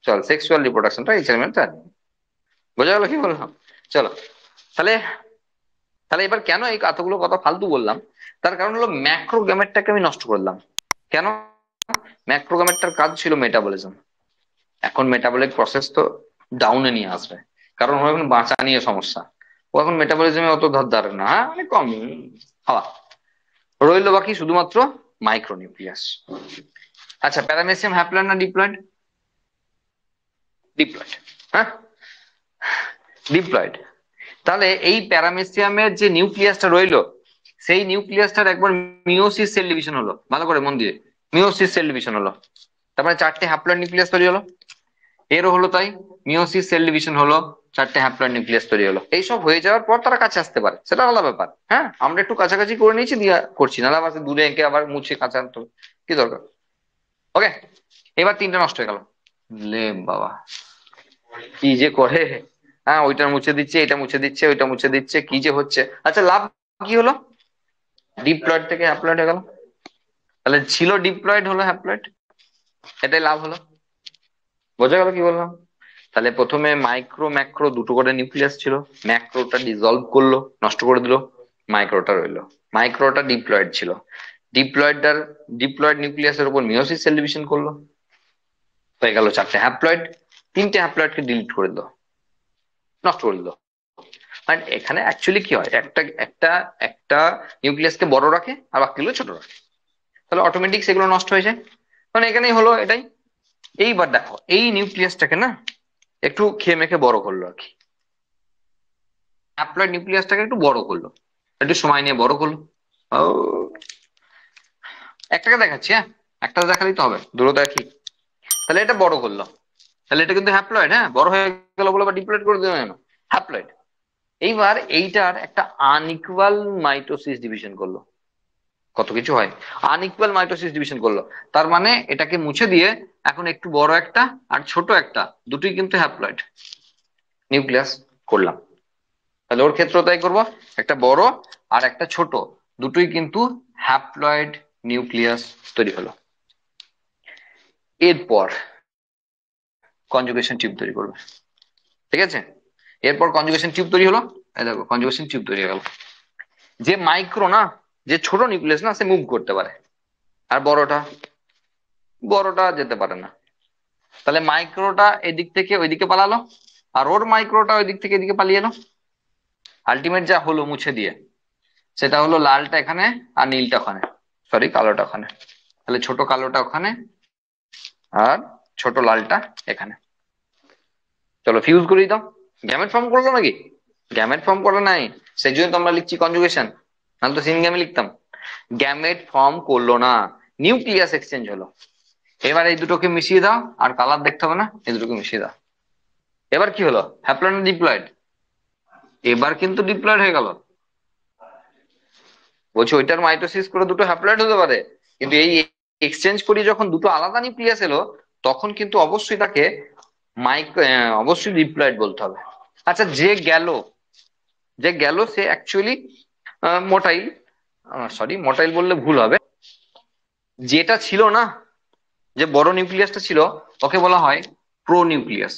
চল সেক্সুয়াল রিপ্রোডাকশনটা এক্সপেরিমেন্ট। বোঝা গেল কি বললাম? চলো, তাহলে তাহলে এবার কেন এই এতগুলো কথা ফালতু বললাম, তার কারণ হলো ম্যাক্রোগ্যামেটটাকে আমি নষ্ট করলাম। কেন? ম্যাক্রোগ্যামেটটার কাজ ছিল মেটাবলিজম। এখন মেটাবলিক প্রসেস তো ডাউনে নিয়ে আসবে, কারণ ওর এখন বাঁচা নিয়ে সমস্যা। ও এখন মেটাবলিজমে অত ধার না, হ্যাঁ মানে কম হওয়া। রইলো বাকি শুধুমাত্র মাইক্রোনিউক্লিয়াস। আচ্ছা, প্যারামেসিয়াম হ্যাপ্লয়েড না ডিপ্লয়েড? ডিপ্লয়েড। হ্যাঁ, ডিপ্লয়েড। তাহলে এই প্যারামেসিয়ামের যে নিউক্লিয়াসটা রইলো, সেই নিউক্লিয়াসটার একবার মিওসিস সেল ডিভিশন হলো, ভালো করে মন দিয়ে, মিওসিস সেল ডিভিশন হলো, তারপরে চারটে হ্যাপ্লয়েড নিউক্লিয়াস তৈরি হলো। এরও হলো তাই, মিওসিস সেল ডিভিশন হলো, চারটে হ্যাপ্লয়েড নিউক্লিয়াস তৈরি হলো। এইসব হয়ে যাওয়ার পর তারা কাছে আসতে পারে, সেটা আলাদা ব্যাপার। হ্যাঁ, আমরা একটু কাছাকাছি করে নিয়েছি দিয়া করছি না, আবার দূরে এঁকে আবার মুছে কাছে আনতে হবে, কি দরকার? ওকে, এবার তিনটা নষ্ট হয়ে গেল। লে বাবা, কি যে করে! হ্যাঁ, ওইটা মুছে দিচ্ছে, এটা মুছে দিচ্ছে, ওইটা মুছে দিচ্ছে, কি যে হচ্ছে। আচ্ছা, লাভ কি হলো? ডিপ্লয়েড থেকে হ্যাপ্লয়েড হয়ে গেল। তাহলে ছিল ডিপ্লয়েড, হলো হ্যাপ্লয়েড, এটাই লাভ হলো। বোঝা গেল কি বললাম? তাহলে প্রথমে মাইক্রো ম্যাক্রো দুটো করে নিউক্লিয়াস ছিল, ম্যাক্রোটা ডিসলভ করলো, নষ্ট করে দিল, মাইক্রোটা রইলো। মাইক্রোটা ডিপ্লয়েড ছিল, ডিপ্লয়েডটার ডিপ্লয়েড নিউক্লিয়াসের উপর মিওসিস সেল ডিভিশন করলো, হয়ে গেল চারটে হ্যাপ্লয়েড। তিনটে হ্যাপ্লয়েডকে ডিলিট করে দিল, নষ্ট করে দিল। মানে এখানে অ্যাকচুয়ালি কি হয়, একটা একটা একটা নিউক্লিয়াসকে বড় রাখে আর বাকিগুলো ছোট রাখে, তাহলে অটোমেটিক সেগুলো নষ্ট হয়ে যায়। মানে এখানেই হলো এটাই। এইবার দেখো, এই নিউক্লিয়াসটাকে না একটু খেয়ে মেখে বড় করলো আর কি, হ্যাপ্লয়েড নিউক্লিয়াসটাকে একটু বড় করলো, একটু সময় নিয়ে বড় করলো। ও, একটাকে দেখাচ্ছি, হ্যাঁ, একটা দেখালেই তো হবে, দূরতা কি। তাহলে এটা বড় করলো, তাহলে এটা কিন্তু হ্যাপ্লয়েড, হ্যাঁ, বড় হয়ে গেল বলে আবার ডিপ্লয়েড করে দেবে না, হ্যাপ্লয়েড। এইবার এইটার একটা আনইকুয়াল মাইটোসিস ডিভিশন করলো। কত কিছু হয়, আনইকুয়াল মাইটোসিস ডিভিশন করলো, তার মানে এটাকে মুছে দিয়ে এখন একটু বড় একটা আর ছোট একটা, দুটোই কিন্তু হ্যাপ্লয়েড নিউক্লিয়াস করলাম। তাহলে ওর ক্ষেত্রেও তাই করবো, একটা বড় আর একটা ছোট, দুটোই কিন্তু হ্যাপ্লয়েড নিউক্লিয়াস তৈরি হলো। এরপর কনজুগেশন টিউব তৈরি করবে, ঠিক আছে? এরপর কনজুগেশন টিউব তৈরি হলো, এই দেখো কনজুগেশন টিউব তৈরি হয়ে গেল। যে মাইক্রো না, যে ছোট নিউক্লিয়াস না, সে মুভ করতে পারে, আর বড়টা, বড়টা যেতে পারে না। তাহলে মাইক্রোটা এদিক থেকে ওইদিকে পালালো, আর ওর মাইক্রোটা ওইদিক থেকে এদিকে পালিয়ে এলো। আলটিমেট যা হলো মুছে দিয়ে, সেটা হলো লালটা এখানে আর নীলটা ওখানে, সরি কালোটা ওখানে। তাহলে ছোট কালোটা ওখানে আর ছোট লালটা এখানে। চলো ফিউজ করিয়ে দাও। গ্যামেট ফর্ম করলো নাকি? গ্যামেট ফর্ম করে নাই, সেই জন্য তো আমরা লিখছি কনজুগেশন, নাহলে তো সিনগ্যামে লিখতাম। গ্যামেট ফর্ম করলো না, নিউক্লিয়াস এক্সচেঞ্জ হলো। এবার এই দুটোকে মিশিয়ে দাও, আর কালার দেখতে হবে না, এই দুটোকে মিশিয়ে দাও। এবার কি হলো, হ্যাপ্লয়েড না ডিপ্লয়েড? এবার কিন্তু ডিপ্লয়েড হয়ে গেল। বলছি ওইটার মাইটোসিস করে দুটো হ্যাপ্লয়েড হতে পারে, কিন্তু এই এক্সচেঞ্জ করি যখন দুটো আলাদা নিউক্লিয়াস এলো, তখন কিন্তু অবশ্যই তাকে অবশ্যই ডিপ্লয়েড বলতে হবে। আচ্ছা, যে গেল, যে গেল সে অ্যাকচুয়ালি মোটাইল, সরি মোটাইল বললে ভুল হবে, যেটা ছিল না, যে বড় নিউক্লিয়াসটা ছিল, ওকে বলা হয় প্রো নিউক্লিয়াস।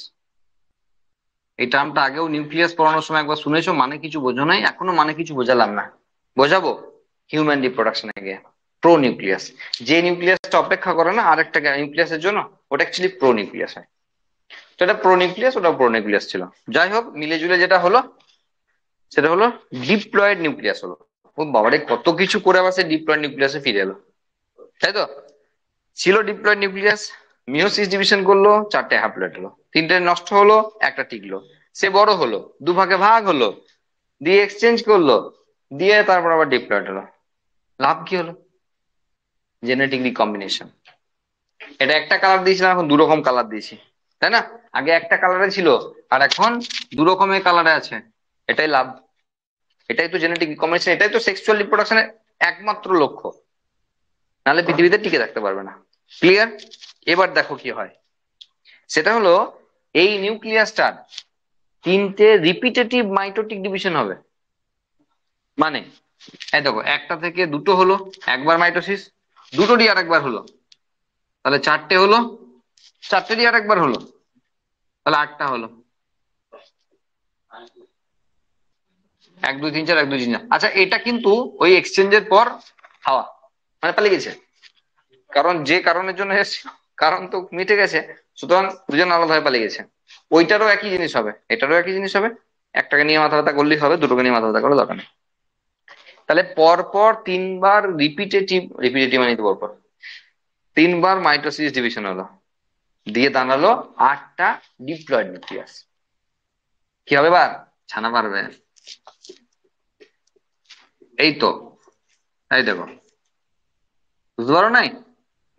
এই টার্মটা আগেও নিউক্লিয়াস পড়ানোর সময় একবার শুনেছো, মানে কিছু বোঝো নাই, এখনো মানে কিছু বোঝালাম না, বোঝাবো হিউম্যান রিপ্রোডাকশনে গিয়ে। প্রো নিউক্লিয়াস, যে নিউক্লিয়াসটা অপেক্ষা করে না আরেকটা নিউক্লিয়াসের জন্য, ওটা অ্যাকচুয়ালি প্রো নিউক্লিয়াস হয়। তো এটা প্রো নিউক্লিয়াস, ওটা প্রো নিউক্লিয়াস ছিল। যাই হোক, মিলে জুলে যেটা হলো সেটা হলো ডিপ্লয়েড নিউক্লিয়াস হলো। ও বাবারে, কত কিছু করে আবার সে ডিপ্লয়েড নিউক্লিয়াসে ফিরে এলো, তাই তো? ছিল ডিপ্লয়েড নিউক্লিয়াস, মিওসিস ডিভিশন করলো, চারটে হ্যাপ্লয়েড হলো, তিনটে নষ্ট হলো, একটা টিকলো। সে বড় হলো, দুভাগে ভাগ হলো, দিয়ে এক্সচেঞ্জ করলো, দিয়ে তারপর আবার ডিপ্লয়েড হলো। লাভ কি হলো? Genetic recombination. এটা একটা কালার দিয়েছিলাম, এখন দু রকম কালার দিয়েছি, তাই না? আগে একটা কালারে ছিল, আর এখন দু রকমের কালারে আছে, এটাই লাভ। এটাই তো জেনেটিক রিকম্বিনেশন, এটাই তো সেক্সুয়াল রিপ্রোডাকশনের একমাত্র লক্ষ্য, নাহলে পৃথিবীতে টিকে থাকতে পারবে না। ক্লিয়ার? এবার দেখো কি হয়, সেটা হলো এই নিউক্লিয়াসটার তিনটে রিপিটেটিভ মাইটোটিক ডিভিশন হবে। মানে এই দেখো, একটা থেকে দুটো হলো, একবার মাইটোসিস, দুটোরই আর একবার হলো, তাহলে চারটে হলো, চারটেরই আর একবার হলো, তাহলে আটটা হলো। 1 2 3 4 1 2 3 4। আচ্ছা, এটা কিন্তু ওই এক্সচেঞ্জের পর হাওয়া, মানে পালিয়ে গেছে, কারণ যে কারণের জন্য এসেছিল কারণ তো মিটে গেছে, সুতরাং দুজন আলাদাভাবে পালিয়ে গেছে। ওইটারও একই জিনিস হবে, এটারও একই জিনিস হবে। একটাকে নিয়ে মাথা ব্যথা করলেই হবে, দুটোকে নিয়ে মাথা ব্যথা করার দরকার নেই। তাহলে পরপর 3 বার রিপিটেটিভ, রিপিটেটিভ মানে তো পরপর 3 বার মাইটোসিস ডিভিশন হলো, দিয়ে দাঁড়ালো 8টা ডিপ্লয়েড নিউক্লিয়াস। কি হবে এবার? ছানা পারবে। এই তো, এই দেখো, বুঝতে পারো নাই?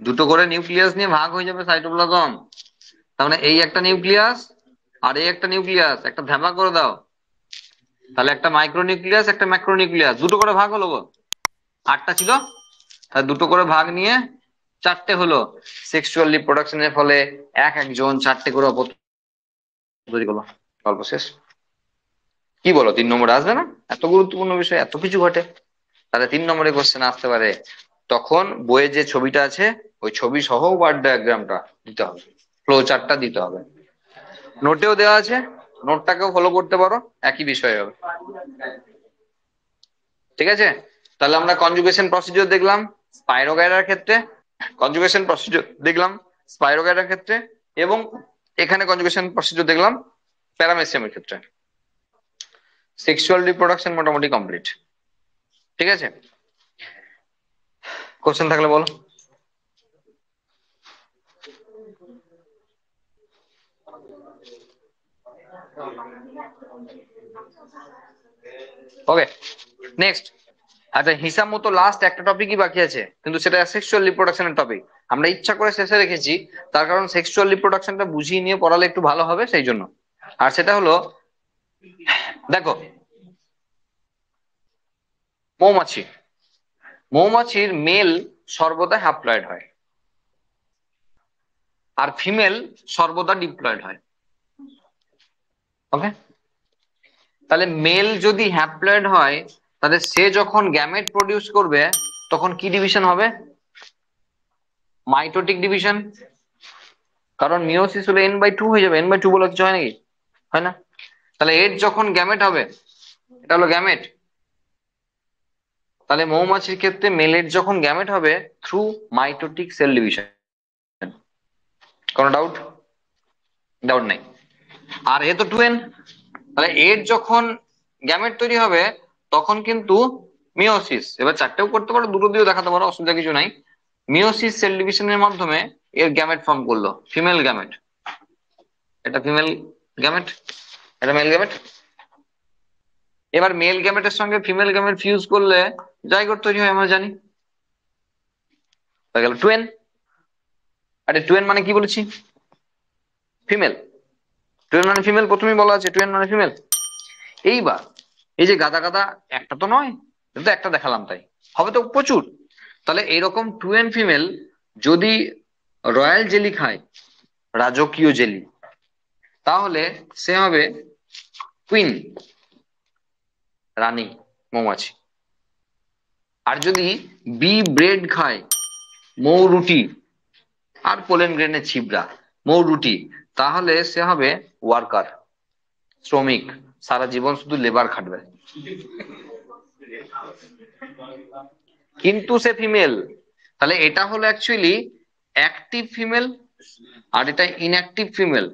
দুটো করে নিউক্লিয়াস নিয়ে ভাগ হয়ে যাবে সাইটোপ্লাজম। তার মানে এই একটা নিউক্লিয়াস আর এই একটা নিউক্লিয়াস, একটা ধাপা করে দাও, তাহলে একটা মাইক্রো নিউক্লিয়াস একটা ম্যাক্রো নিউক্লিয়াস, দুটো করে ভাগ হলো গো। 8টা ছিল, তাহলে দুটো করে ভাগ নিয়ে 4টে হলো। সেক্সুয়াল রিপ্রোডাকশনের ফলে এক একজন 4টে করে অপত্য তৈরি করলো, গল্প শেষ। কি বলো, 3 নম্বরে আসবে না? এত গুরুত্বপূর্ণ বিষয়, এত কিছু ঘটে। তাহলে 3 নম্বরে কোশ্চেন আসতে পারে, তখন বইয়ে যে ছবিটা আছে ওই ছবি সহ ওয়ার্ড ডায়াগ্রামটা দিতে হবে, ফ্লো চার্টটা দিতে হবে। নোটেও দেওয়া আছে, নোটটাকেও ফলো করতে পারো, একই বিষয় হবে। ঠিক আছে, তাহলে আমরা কনজুগেশন প্রসিডিওর দেখলাম স্পাইরোগাইরার ক্ষেত্রে, কনজুগেশন প্রসিডিওর দেখলাম স্পাইরোগাইরার ক্ষেত্রে, এবং এখানে কনজুগেশন প্রসিডিওর দেখলাম প্যারামেসিয়ামের ক্ষেত্রে। সেক্সুয়াল রিপ্রোডাকশন মোটামুটি কমপ্লিট। ঠিক আছে, কোশ্চেন থাকলে বলো। ওকে, নেক্সট। আচ্ছা, হিসাব মতো লাস্ট একটা টপিকই বাকি আছে, কিন্তু সেটা সেক্সুয়াল রিপ্রোডাকশনের টপিক। আমরা ইচ্ছা করে শেষে রেখেছি, তার কারণ সেক্সুয়াল রিপ্রোডাকশনটা বুঝিয়ে নিয়ে পড়ালে একটু ভালো হবে সেই জন্য। আর সেটা হলো, দেখো, মৌমাছি, মৌমাছির মেল সর্বদা হ্যাপ্লয়েড হয় আর ফিমেল সর্বদা ডিপ্লয়েড হয়। ওকে, তাহলে মেল যদি হ্যাপ্লয়েড হয়, তাহলে সে যখন গ্যামেট প্রডিউস করবে তখন কি ডিভিশন হবে? Mitotic division. কারণ মিওসিস হলে n/2 হয়ে যাবে, n/2 বলে কিছু হয় নাকি? হয় না? তাহলে এর যখন গ্যামেট হবে, এটা হলো গ্যামেট, তাহলে মৌমাছির ক্ষেত্রে মেলের যখন গ্যামেট হবে থ্রু মাইটোটিক সেল ডিভিশন। কোনো ডাউট? ডাউট নাই। আর এ তো 2n, তাহলে এর যখন গ্যামেট তৈরি হবে তখন কিন্তু মিওসিস, এবার 4টেও করতে পারো, দুটো দিয়েও দেখাতে পারো, অসুবিধা কিছু নাই। মিওসিস সেল ডিভিশনের মাধ্যমে এর গ্যামেট ফর্ম করলো, ফিমেল গ্যামেট। এটা ফিমেল গ্যামেট, এটা মেল গ্যামেট। এবার মেল গ্যামেটের সঙ্গে ফিমেল গ্যামেট ফিউজ করলে জাইগোট তৈরি হয়, আমরা জানি। হয়ে গেল 2n। আরে 2n মানে কি বলেছি? ফিমেল। 2n মানে ফিমেল, প্রথমেই বলা আছে 2n মানে ফিমেল। এইবার এই যে গাদা গাদা, একটা তো নয়, এটা তো একটা দেখালাম, তাই হবে তো প্রচুর। তাহলে এইরকম 2n ফিমেল যদি রয়্যাল জেলি খায়, রাজকীয় জেলি, তাহলে সে হবে কুইন, রানী মৌমাছি। আর যদি বি ব্রেড খায়, মৌরুটি, আর পোলেন গ্রেনের ছিবড়া, মৌরুটি, তাহলে সে হবে ওয়ার্কার, শ্রমিক, সারা জীবন শুধু লেবার খাটবে, কিন্তু সে ফিমেল। তাহলে এটা হলো অ্যাকচুয়ালি অ্যাক্টিভ ফিমেল, আর এটা ইনঅ্যাক্টিভ ফিমেল,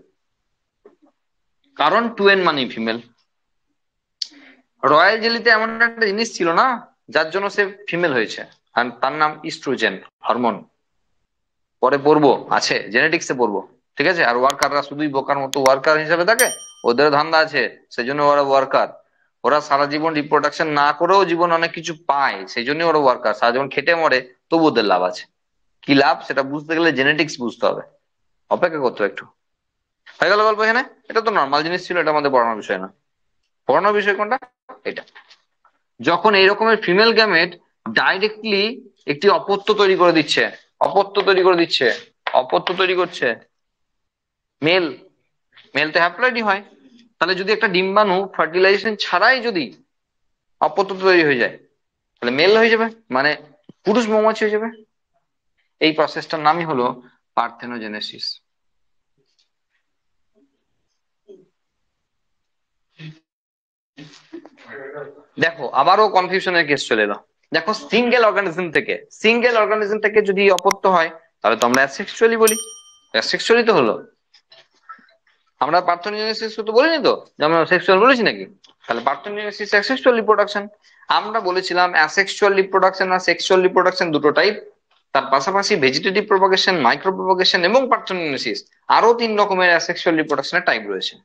কারণ 2n মানে ফিমেল। রয়্যাল জেলিতে এমন একটা জিনিস ছিল না যার জন্য সে ফিমেল হয়েছে, আর তার নাম ইস্ট্রোজেন হরমোন। পরে পড়বো, আছে জেনেটিক্সে পড়বো। ঠিক আছে, আর ওয়ার্কাররা শুধুই বোকার মতো ওয়ার্কার হিসেবে থাকে, ওদের ধান্দা আছে, সেই জন্য ওরা ওয়ার্কার। ওরা সারা জীবন রিপ্রোডাকশন না করেও জীবন অনেক কিছু পায়, সেই জন্য ওরা ওয়ার্কার। সারা জীবন খেটে মরে, তবু ওদের লাভ আছে। কি লাভ সেটা বুঝতে গেলে জেনেটিক্স বুঝতে হবে, অপেক্ষা করতে হবে একটু। হয়ে গেল গল্প এখানে। এটা তো নর্মাল জিনিস ছিল, এটা আমাদের পড়ানোর বিষয় না। পড়ানোর বিষয় কোনটা? এটা, যখন এই রকমের ফিমেল গ্যামেট ডাইরেক্টলি একটি অপত্য তৈরি করে দিচ্ছে, অপত্য তৈরি করে দিচ্ছে, অপত্য তৈরি করছে, মেল, মেল তো হ্যাপ্লয়েডই হয়। তাহলে যদি একটা ডিম্বাণু ফার্টিলাইজেশন ছাড়াই যদি অপত্য তৈরি হয়ে যায়, তাহলে মেল হয়ে যাবে, মানে পুরুষ মৌমাছি হয়ে যাবে। এই প্রসেসটার নামই হলো পার্থেনোজেনেসিস। দেখো আবারও কনফিউশনের কেস চলে এলো। দেখো সিঙ্গেল অর্গানিজম থেকে যদি অপত্য হয় তাহলে তো আমরা অ্যাসেক্সুয়ালি বলি, অ্যাসেক্সুয়ালি তো হলো। আমরা পার্থেনোজেনেসিস তো বলিনি তো যে আমরা সেক্সুয়াল বলেছি নাকি? তাহলে পার্থেনোজেনেসিস অ্যাসেক্সুয়াল রিপ্রোডাকশন। আমরা বলেছিলাম অ্যাসেক্সুয়াল রিপ্রোডাকশন আর সেক্সুয়াল রিপ্রোডাকশন দুটো টাইপ, তার পাশাপাশি ভেজিটেটিভ প্রোপাগেশন, মাইক্রো প্রোপাগেশন এবং পার্থেনোজেনেসিস আরো 3 রকমের অ্যাসেক্সুয়াল রিপ্রোডাকশনের টাইপ রয়েছে।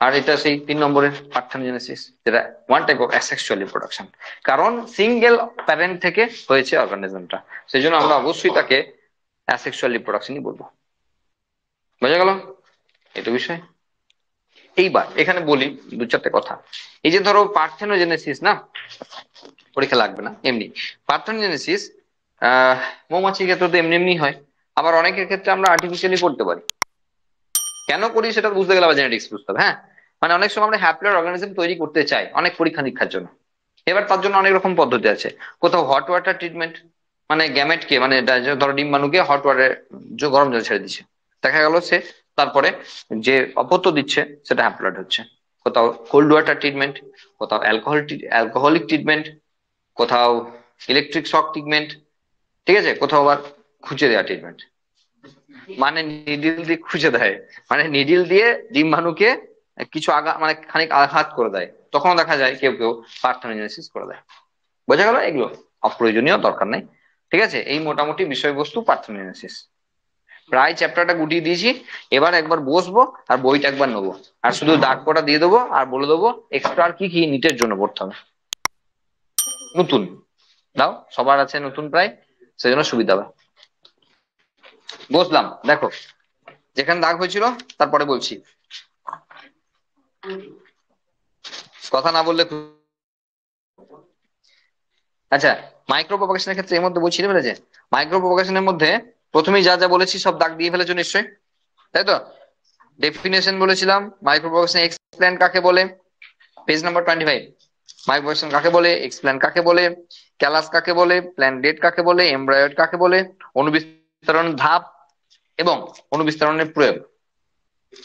আর এটা সেই 3 নম্বরের পার্থেনোজেনেসিস, যেটা one type of asexual reproduction, কারণ সিঙ্গেল প্যারেন্ট থেকে হয়েছে অর্গানিজমটা, সেই জন্য আমরা অবশ্যই তাকে অ্যাসেক্সুয়াল রিপ্রোডাকশনই বলবো। বোঝা গেল এটা বিষয়? এইবার এখানে বলি 2-4টে কথা। এই যে ধরো পার্থেনোজেনেসিস না, পরীক্ষা লাগবে না এমনি পার্থেনোজেনেসিস, মৌমাছির ক্ষেত্রে তো এমনি এমনি হয়, আবার অনেকের ক্ষেত্রে আমরা আর্টিফিশিয়ালি করতে পারি। কেন করি সেটা বুঝতে গেলে আবার জেনেটিক্স বুঝতে হবে। হ্যাঁ, মানে অনেক সময় আমরা হ্যাপ্লয়েড অর্গানিজম তৈরি করতে চাই অনেক পরীক্ষা নিরীক্ষার জন্য। এবার তার জন্য অনেক রকম পদ্ধতি আছে। কোথাও হট ওয়াটার ট্রিটমেন্ট, মানে গ্যামেটকে মানে ধরো ডিম্বাণুকে হট ওয়াটারে গরম জল ছেড়ে দিচ্ছে, দেখা গেল সে তারপরে যে অপত্য দিচ্ছে সেটা হ্যাপ্লয়েড হচ্ছে। কোথাও কোল্ড ওয়াটার ট্রিটমেন্ট, কোথাও অ্যালকোহলিক ট্রিটমেন্ট, কোথাও ইলেকট্রিক শক ট্রিটমেন্ট, ঠিক আছে, কোথাও আবার খুঁজে দেওয়া ট্রিটমেন্ট, মানে নিডিল দিয়ে খুঁজে দেয়, মানে নিডিল দিয়ে ডিম্বাণুকে কিছু মানে খানিক আঘাত করে দেয়, তখন দেখা যায় কেউ কেউ পার্থেনোজেনেসিস করে দেয়। বোঝা গেল? এগুলো অপ্রয়োজনীয়, দরকার নেই। ঠিক আছে, এই মোটামুটি বিষয়বস্তু পার্থেনোজেনেসিস। প্রায় চ্যাপ্টারটা গুটিয়ে দিয়েছি, এবার একবার বসবো আর বইটা একবার নেবো, আর শুধু দাগ কটা দিয়ে দেবো আর বলে দেবো এক্সট্রা আর কি কি নিটের জন্য পড়তে হবে। নতুন দাও, সবার আছে নতুন প্রায়, সেজন্য সুবিধা হবে। বসলাম, দেখো যেখানে দাগ হয়েছিল তারপরে বলছি, কথা না বললে আচ্ছা। মাইক্রো প্রপাগেশনের ক্ষেত্রে এর মধ্যে বলছি ফেলেছে, মাইক্রো প্রপাগেশনের মধ্যে প্রথমেই যা যা বলেছি সব দাগ দিয়ে ফেলেছো নিশ্চয়ই, তাই তো? ডেফিনেশন বলেছিলাম মাইক্রো প্রপাগেশন, এক্সপ্লেন কাকে বলে, পেজ নাম্বার 25। মাইক্রো প্রপাগেশন কাকে বলে, এক্সপ্লেন কাকে বলে, ক্যালাস কাকে বলে, প্ল্যান্ট ডেট কাকে বলে, এমব্রায়োয়েড কাকে বলে, অনুবিস্তরণ ধাপ এবং অনুবিস্তরণের প্রয়োগ।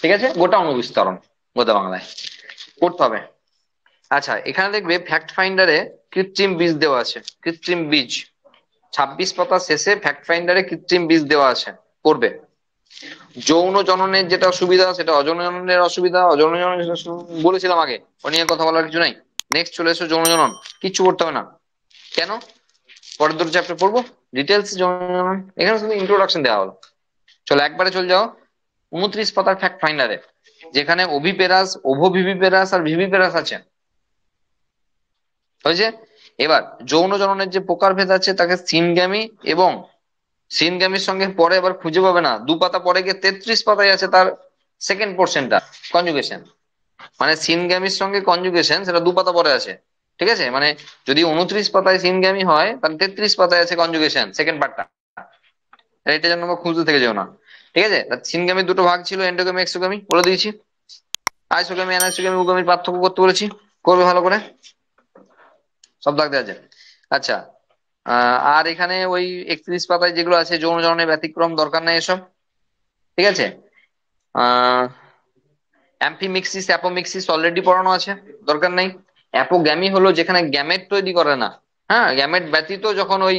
ঠিক আছে, গোটা অনুবিস্তরণ গোটা বাংলায় পড়তে হবে। আচ্ছা, এখানে দেখবে ফ্যাক্ট ফাইন্ডারে কৃত্রিম বীজ দেওয়া আছে, কৃত্রিম বীজ 26 পাতা শেষে ফ্যাক্ট ফাইন্ডারে কৃত্রিম বীজ দেওয়া আছে, পড়বে। যৌন জননের যেটা সুবিধা সেটা অযৌন জননের অসুবিধা, অযৌন জনন বলেছিলাম আগে, ও নিয়ে কথা বলার কিছু নাই। নেক্সট চলে এসো যৌন জনন, কিচ্ছু পড়তে হবে না। কেন? পরের দুটো চ্যাপ্টার পড়বো ডিটেলস যৌন জনন, এখানে শুধু ইন্ট্রোডাকশন দেওয়া হলো। চলো একবারে চলে যাও 29 পাতার ফ্যাক্ট ফাইন্ডারে, যেখানে ওভিপেরাস, ওভোভিভিপেরাস আর ভিভিপেরাস আছে, হয়েছে? এবার যৌন জননের যে প্রকারভেদ আছে তাকে সিনগ্যামি এবং সিনগ্যামির সঙ্গে পরে আবার খুঁজে পাবে না, 2 পাতা পরে গিয়ে 33 পাতায় আছে তার সেকেন্ড পোর্শনটা, কনজুগেশন। মানে সিনগ্যামির সঙ্গে কনজুগেশন সেটা 2 পাতা পরে আছে। ঠিক আছে, মানে যদি 29 পাতায় সিনগ্যামি হয় তাহলে 33 পাতায় আছে কনজুগেশন সেকেন্ড পার্টটা, এটা জন্য আমরা খুঁজতে থেকে যাও না। ঠিক আছে, সিনগ্যামির দুটো ভাগ ছিল, এন্ডোগ্যামি এক্সোগ্যামি বলে দিয়েছি, আইসোগ্যামি অ্যানাইসোগ্যামি উগামির পার্থক্য করতে বলেছি, করবে ভালো করে, সব দাগ দেওয়া আছে। আচ্ছা, আর এখানে ওই 31 পাতায় যেগুলো আছে যৌন জননের ব্যতিক্রম, দরকার নেই এসব। ঠিক আছে, আহ অ্যাম্ফিমিক্সিস অ্যাপোমিক্সিস অলরেডি পড়ানো আছে, দরকার নেই। অ্যাপোগ্যামি হলো যেখানে গ্যামেট তৈরি করে না, হ্যাঁ, গ্যামেট ব্যতীত যখন ওই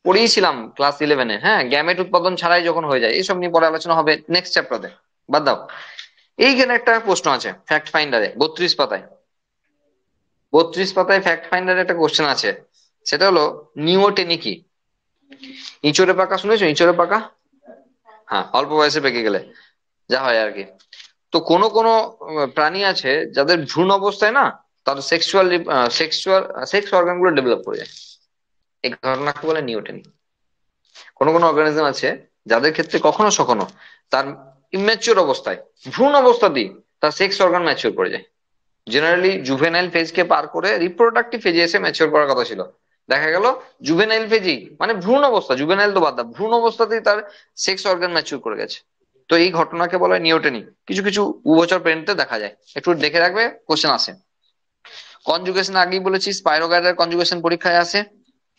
পড়িয়েছিলাম ক্লাস 11-এ, হ্যাঁ, গ্যামেট উৎপাদন ছাড়াই যখন হয়ে যায়, এইসব নিয়ে পরে আলোচনা হবে নেক্সট চ্যাপ্টারে, বাদ দাও। এইখানে একটা প্রশ্ন আছে ফ্যাক্ট ফাইন্ডারে 32 পাতায়, 32 পাতায় ফ্যাক্ট ফাইন্ডারে একটা কোশ্চেন আছে, সেটা হলো নিওটেনি কি? ইঁচড়ে পাকা শুনেছো? ইঁচড়ে পাকা, হ্যাঁ, অল্প বয়সে পেকে গেলে যা হয় আর কি। তো কোন কোন প্রাণী আছে যাদের ভ্রূণ অবস্থায় না তাদের সেক্সুয়াল সেক্স অর্গান গুলো ডেভেলপ করে যায়, এই ঘটনাকে বলে নিওটেনি। কোন কোন অর্গানিজম আছে যাদের ক্ষেত্রে কখনো সখনো তার ইম্যাচিওর অবস্থায়, ভ্রূণ অবস্থাতেই তার সেক্স অর্গান ম্যাচিওর করে যায়। জেনারেলি জুভেনাইল ফেজকে পার করে রিপ্রোডাক্টিভ ফেজে এসে ম্যাচিওর করার কথা ছিল, দেখা গেল জুভেনাইল ফেজই মানে ভ্রূণ অবস্থা, জুভেনাইল তো বাদ দাও, ভ্রূণ অবস্থাতেই তার সেক্স অর্গান ম্যাচিওর করে গেছে। তো এই ঘটনাকে বলা হয় নিওটেনি, কিছু কিছু উভচর প্রাণীতে দেখা যায়, একটু দেখে রাখবে কোশ্চেন আসে। কনজুগেশন আগেই বলেছি, স্পাইরোগাইডার কনজুগেশন পরীক্ষায় আসে,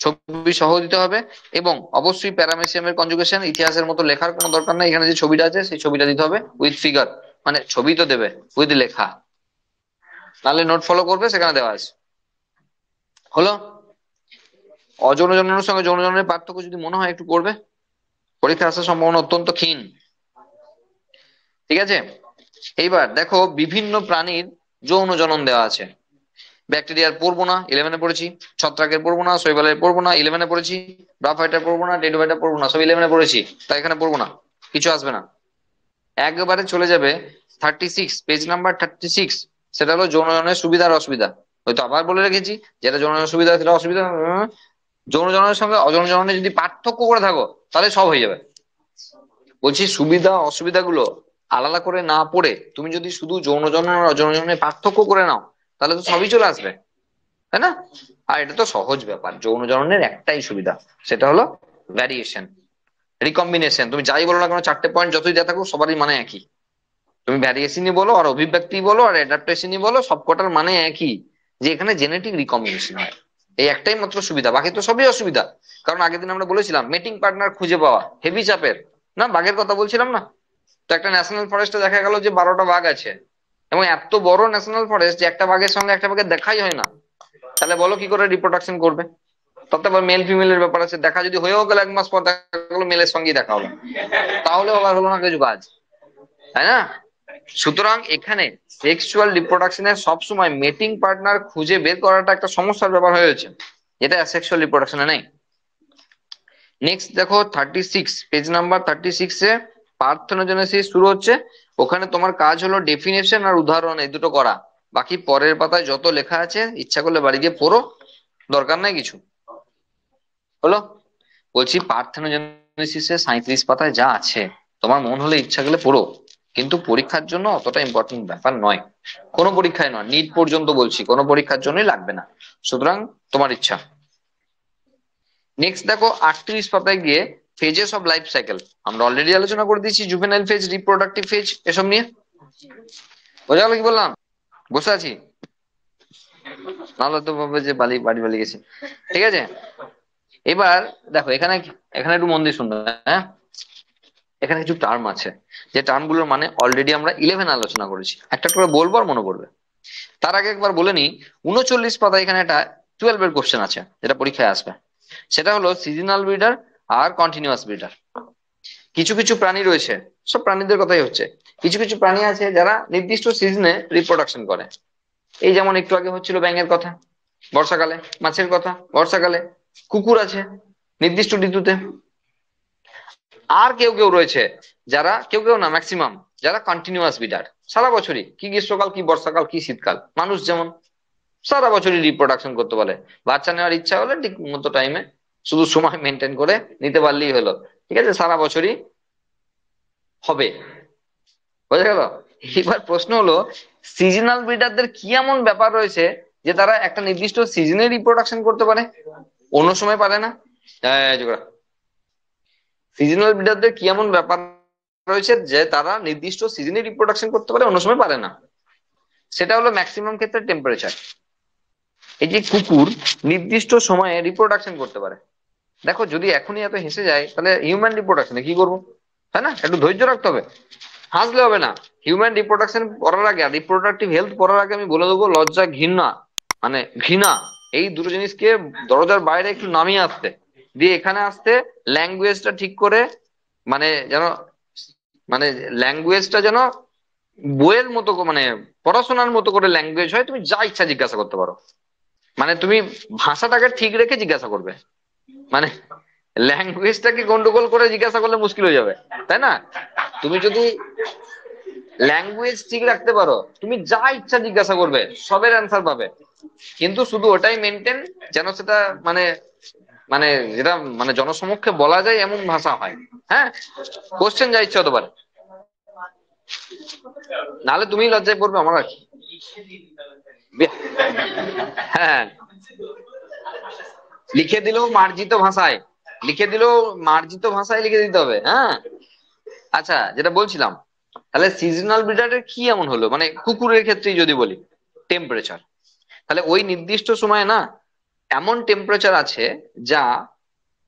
ছবি সহ দিতে হবে, এবং অবশ্যই প্যারামেসিয়ামের কনজুগেশন ইতিহাসের মতো লেখার কোনো দরকার নেই, এখানে যে ছবিটা আছে সেই ছবিটা দিতে হবে উইথ ফিগার, মানে ছবি তো দেবে উইথ লেখা। নাহলে নোট ফলো করবে, সেখানে দেওয়া আছে। হলো। অযৌন জননের সঙ্গে যৌন জননের পার্থক্য যদি মনে হয় একটু করবে, পরীক্ষা আসার সম্ভাবনা অত্যন্ত ক্ষীণ। ঠিক আছে, এইবার দেখো বিভিন্ন প্রাণীর যৌন জনন দেওয়া আছে। ব্যাকটেরিয়ার পড়বো না, 11-এ পড়েছি। ছত্রাকের পড়বো না, শৈবালের পড়বো না, 11-এ পড়েছি। ব্রাফাইটার পড়বো না, ডেডোফাইটার পড়বো না, সব 11-এ পড়েছি, তাই এখানে পড়বো না, কিছু আসবে না। একবারে চলে যাবে 36, পেজ নাম্বার 36। সেটা হলো যৌন জননের সুবিধা আর অসুবিধা। হয়তো আবার বলে রেখেছি, যেটা যৌন জননের সুবিধা সেটা অসুবিধা। যৌন জননের সঙ্গে অযৌন জননে যদি পার্থক্য করে থাকো তাহলে সব হয়ে যাবে। বলছি সুবিধা অসুবিধা গুলো আলাদা করে না পড়ে তুমি যদি শুধু যৌন জনন আর অযৌন জননের পার্থক্য করে নাও তাহলে তো সবই চলে আসবে, তাই না? আর এটা তো সহজ ব্যাপার। যৌন জননের একটাই সুবিধা, সেটা হলো ভ্যারিয়েশন, রিকম্বিনেশন। তুমি যাই বলো না কেন, চারটে পয়েন্ট যতই দেওয়া থাকুক সবারই মানে একই। তুমি ভ্যারিয়েশনই বলো আর অভিব্যক্তি বলো আর অ্যাডাপ্টেশনই বলো, সবকটার মানে একই, যে এখানে জেনেটিক রিকম্বিনেশন হয়। এই একটাই মাত্র সুবিধা, বাকি তো সবই অসুবিধা। কারণ আগের দিন আমরা বলেছিলাম মেটিং পার্টনার খুঁজে পাওয়া হেভি চাপের। না, বাঘের কথা বলছিলাম না? তো একটা ন্যাশনাল ফরেস্টে দেখা গেল যে 12টা বাঘ আছে, এবং এত বড় ন্যাশনাল ফরেস্ট যে একটা বাঘের সঙ্গে একটা বাঘের দেখাই হয় না। তাহলে বলো কি করে রিপ্রোডাকশন করবে? তাতে আবার মেল ফিমেলের ব্যাপার আছে, দেখা যদি হয়েও গেল 1 মাস পর দেখা গেলো মেলের সঙ্গেই দেখা হলো, তাহলে আবার হলো না কিছু কাজ, তাই না? সুতরাং এখানে সেক্সুয়াল রিপ্রোডাকশনের সবসময় মেটিং পার্টনার খুঁজে বের করাটা একটা সমস্যার ব্যাপার হয়েছে, যেটা সেক্সুয়াল রিপ্রোডাকশনে নেই। নেক্সট দেখো 36, পেজ নাম্বার 36-এ পার্থেনোজেনেসিস শুরু হচ্ছে। ওখানে তোমার কাজ হলো ডেফিনেশন আর উদাহরণ এই দুটো করা। বাকি পরের পাতায় যত লেখা আছে ইচ্ছা করলে বাড়ি গিয়ে পড়ো, দরকার নাই কিছু। হলো। বলছি পার্থেনোজেনেসিসে 37 পাতায় যা আছে তোমার মন হলে ইচ্ছা করলে পড়ো, কিন্তু পরীক্ষার জন্য অতটা ইম্পর্টেন্ট ব্যাপার নয়। কোনো পরীক্ষায় নয়, নিট পর্যন্ত বলছি, কোনো পরীক্ষার জন্যই লাগবে না। সুতরাং তোমার ইচ্ছা। নেক্সট দেখো 38 পাতায় গিয়ে ফেজেস অফ লাইফ সাইকেল। আমরা অলরেডি আলোচনা করে দিয়েছি জুভেনাইল ফেজ, রিপ্রোডাক্টিভ ফেজ, এসব নিয়ে। বোঝা গেল কি বললাম? বসে আছি, নাহলে তো ভাববে যে বালি বাড়ি বালি গেছে। ঠিক আছে, এবার দেখো এখানে, এখানে একটু মন দিয়ে শুনবে, হ্যাঁ? এখানে কিছু টার্ম আছে, যে টার্ম গুলোর মানে অলরেডি আমরা 11 আলোচনা করেছি, একটা করে বলবো আর মনে পড়বে। তার আগে একবার বলে নি, 39 পাতায় এখানে একটা 12-এর কোশ্চেন আছে যেটা পরীক্ষায় আসবে। সেটা হলো সিজনাল ব্রিডার আর কন্টিনিউয়াস ব্রিডার। কিছু কিছু প্রাণী রয়েছে, সব প্রাণীদের কথাই হচ্ছে, কিছু কিছু প্রাণী আছে যারা নির্দিষ্ট সিজনে রিপ্রোডাকশন করে। এই যেমন একটু আগে হচ্ছিল ব্যাঙের কথা বর্ষাকালে, মাছের কথা বর্ষাকালে, কুকুর আছে নির্দিষ্ট ঋতুতে। আর কেউ কেউ রয়েছে যারা, কেউ কেউ না ম্যাক্সিমাম, যারা কন্টিনিউয়াস ব্রিডার, সারা বছরই, কি গ্রীষ্মকাল কি বর্ষাকাল কি শীতকাল, মানুষ যেমন সারা বছরই রিপ্রোডাকশন করতে পারে। বাচ্চা নেওয়ার ইচ্ছা হলে ঠিক মতো টাইমে, শুধু সময় মেনটেন করে নিতে পারলেই হলো। ঠিক আছে, সারা বছরই হবে। বোঝা গেল? এবার প্রশ্ন হলো সিজনাল ব্রিডারদের কি এমন ব্যাপার রয়েছে যে তারা একটা নির্দিষ্ট সিজনে রিপ্রোডাকশন করতে পারে, অন্য সময় পারে না? সিজনাল ব্রিডারদের কি এমন ব্যাপার রয়েছে যে তারা নির্দিষ্ট সিজনে রিপ্রোডাকশন করতে পারে, অন্য সময় পারে না? সেটা হলো ম্যাক্সিমাম ক্ষেত্রে টেম্পারেচার। এই যে কুকুর নির্দিষ্ট সময়ে রিপ্রোডাকশন করতে পারে, দেখো যদি এখনই এত হেসে যায় তাহলে হিউম্যান রিপ্রোডাকশনে কি করবো? তাই না? একটু ধৈর্য রাখতে হবে, হাসলে হবে না। হিউম্যান রিপ্রোডাকশন করার আগে, রিপ্রোডাক্টিভ হেলথ করার আগে আমি বলে দেবো লজ্জা ঘৃণা, মানে ঘৃণা, এই দুটো জিনিসকে দরজার বাইরে একটু নামিয়ে আসতে, দিয়ে এখানে আসতে ল্যাঙ্গুয়েজটা ঠিক করে, মানে যেন, মানে ল্যাঙ্গুয়েজটা যেন বইয়ের মতো মানে পড়াশোনার মতো করে ল্যাঙ্গুয়েজ হয়, তুমি যা ইচ্ছা জিজ্ঞাসা করতে পারো। মানে তুমি ভাষাটাকে ঠিক রেখে জিজ্ঞাসা করবে, মানে ল্যাঙ্গুয়েজটাকে গন্ডগোল করে জিজ্ঞাসা করলে মুশকিল হয়ে যাবে, তাই না? তুমি যদি ল্যাঙ্গুয়েজ ঠিক রাখতে পারো তুমি যা ইচ্ছা জিজ্ঞাসা করবে, সবের অ্যান্সার পাবে। কিন্তু শুধু ওটাই মেনটেন যেন সেটা মানে, মানে যেটা মানে জনসমক্ষে বলা যায় এমন ভাষা হয়। হ্যাঁ, কোশ্চেন যা ইচ্ছা হতে পারে, নাহলে তুমি লজ্জায় পড়বে, আমার আর কি। হ্যাঁ, লিখে দিলেও মার্জিত ভাষায়, লিখে দিলেও মার্জিত ভাষায় লিখে দিতে হবে, হ্যাঁ। আচ্ছা, যেটা বলছিলাম, তাহলে সিজনাল ব্রিডারের কি এমন হলো, মানে কুকুরের ক্ষেত্রেই যদি বলি টেম্পারেচার, তাহলে ওই নির্দিষ্ট সময়ে না এমন টেম্পারেচার আছে যা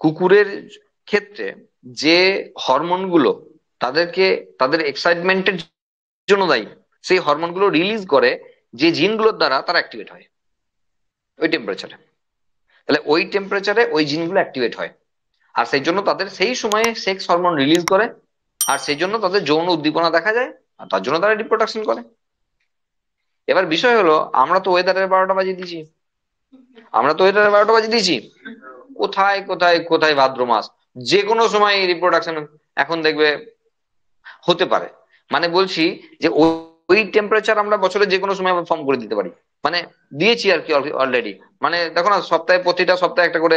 কুকুরের ক্ষেত্রে যে হরমোন গুলো তাদেরকে তাদের এক্সাইটমেন্টের জন্য দায়ী, সেই হরমোন গুলো রিলিজ করে যে জিনগুলোর দ্বারা তারা অ্যাক্টিভেট হয় ওই টেম্পারেচারে। তাহলে ওই টেম্পারেচারে ওই জিনগুলো অ্যাক্টিভেট হয়, আর সেই জন্য তাদের সেই সময়ে সেক্স হরমোন রিলিজ করে, আর সেই জন্য তাদের যৌন উদ্দীপনা দেখা যায়, আর তার জন্য তারা রিপ্রোডাকশন করে। এবার বিষয় হলো, আমরা তো ওয়েদারের 12টা বাজিয়ে দিয়েছি, কোথায় কোথায় কোথায় ভাদ্র মাস, যে কোনো সময় রিপ্রোডাকশন এখন দেখবে হতে পারে। মানে বলছি যে ওই টেম্পারেচার আমরা বছরে যে কোনো সময় ফর্ম করে দিতে পারি, মানে দিয়েছি আর কি অলরেডি। মানে দেখো না, প্রতিটা সপ্তাহে একটা করে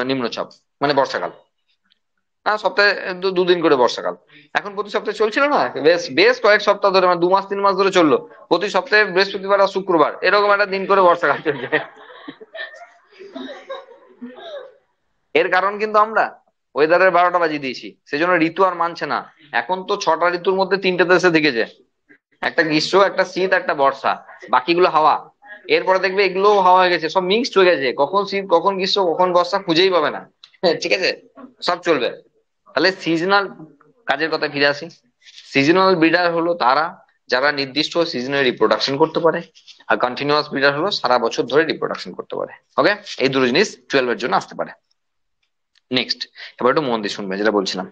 নিম্নচাপ, মানে বর্ষাকাল। হ্যাঁ, সপ্তাহে দুদিন করে বর্ষাকাল। এখন প্রতি সপ্তাহে চলছিল না, বেশ বেশ কয়েক সপ্তাহ ধরে, মানে 2 মাস 3 মাস ধরে চললো। প্রতি সপ্তাহে বৃহস্পতিবার আর শুক্রবার এরকম একটা দিন করে বর্ষাকাল চলছে। এর কারণ কিন্তু আমরা ওয়েদারের 12টা বাজিয়ে দিয়েছি, সেজন্য ঋতু আর মানছে না। এখন তো 6টা ঋতুর মধ্যে 3টে দেশে দিকেছে, একটা গ্রীষ্ম, একটা শীত, একটা বর্ষা, বাকিগুলো হাওয়া। এরপরে দেখবে এগুলো হাওয়া হয়ে গেছে, সব মিক্সড হয়ে গেছে, কখন শীত কখন গ্রীষ্ম কখন বর্ষা খুঁজেই পাবে না। ঠিক আছে, সব চলবে। তাহলে সিজনাল কাজের কথায় ফিরে আসি। সিজনাল ব্রিডার হলো তারা যারা নির্দিষ্ট সিজনে রিপ্রোডাকশন করতে পারে, আর কন্টিনিউয়াস ব্রিডার হলো সারা বছর ধরে রিপ্রোডাকশন করতে পারে। ওকে, এই দুটো জিনিস 12 এর জন্য আসতে পারে। নেক্সট, এবার একটু মন দিয়ে শুনবে যেটা বলছিলাম।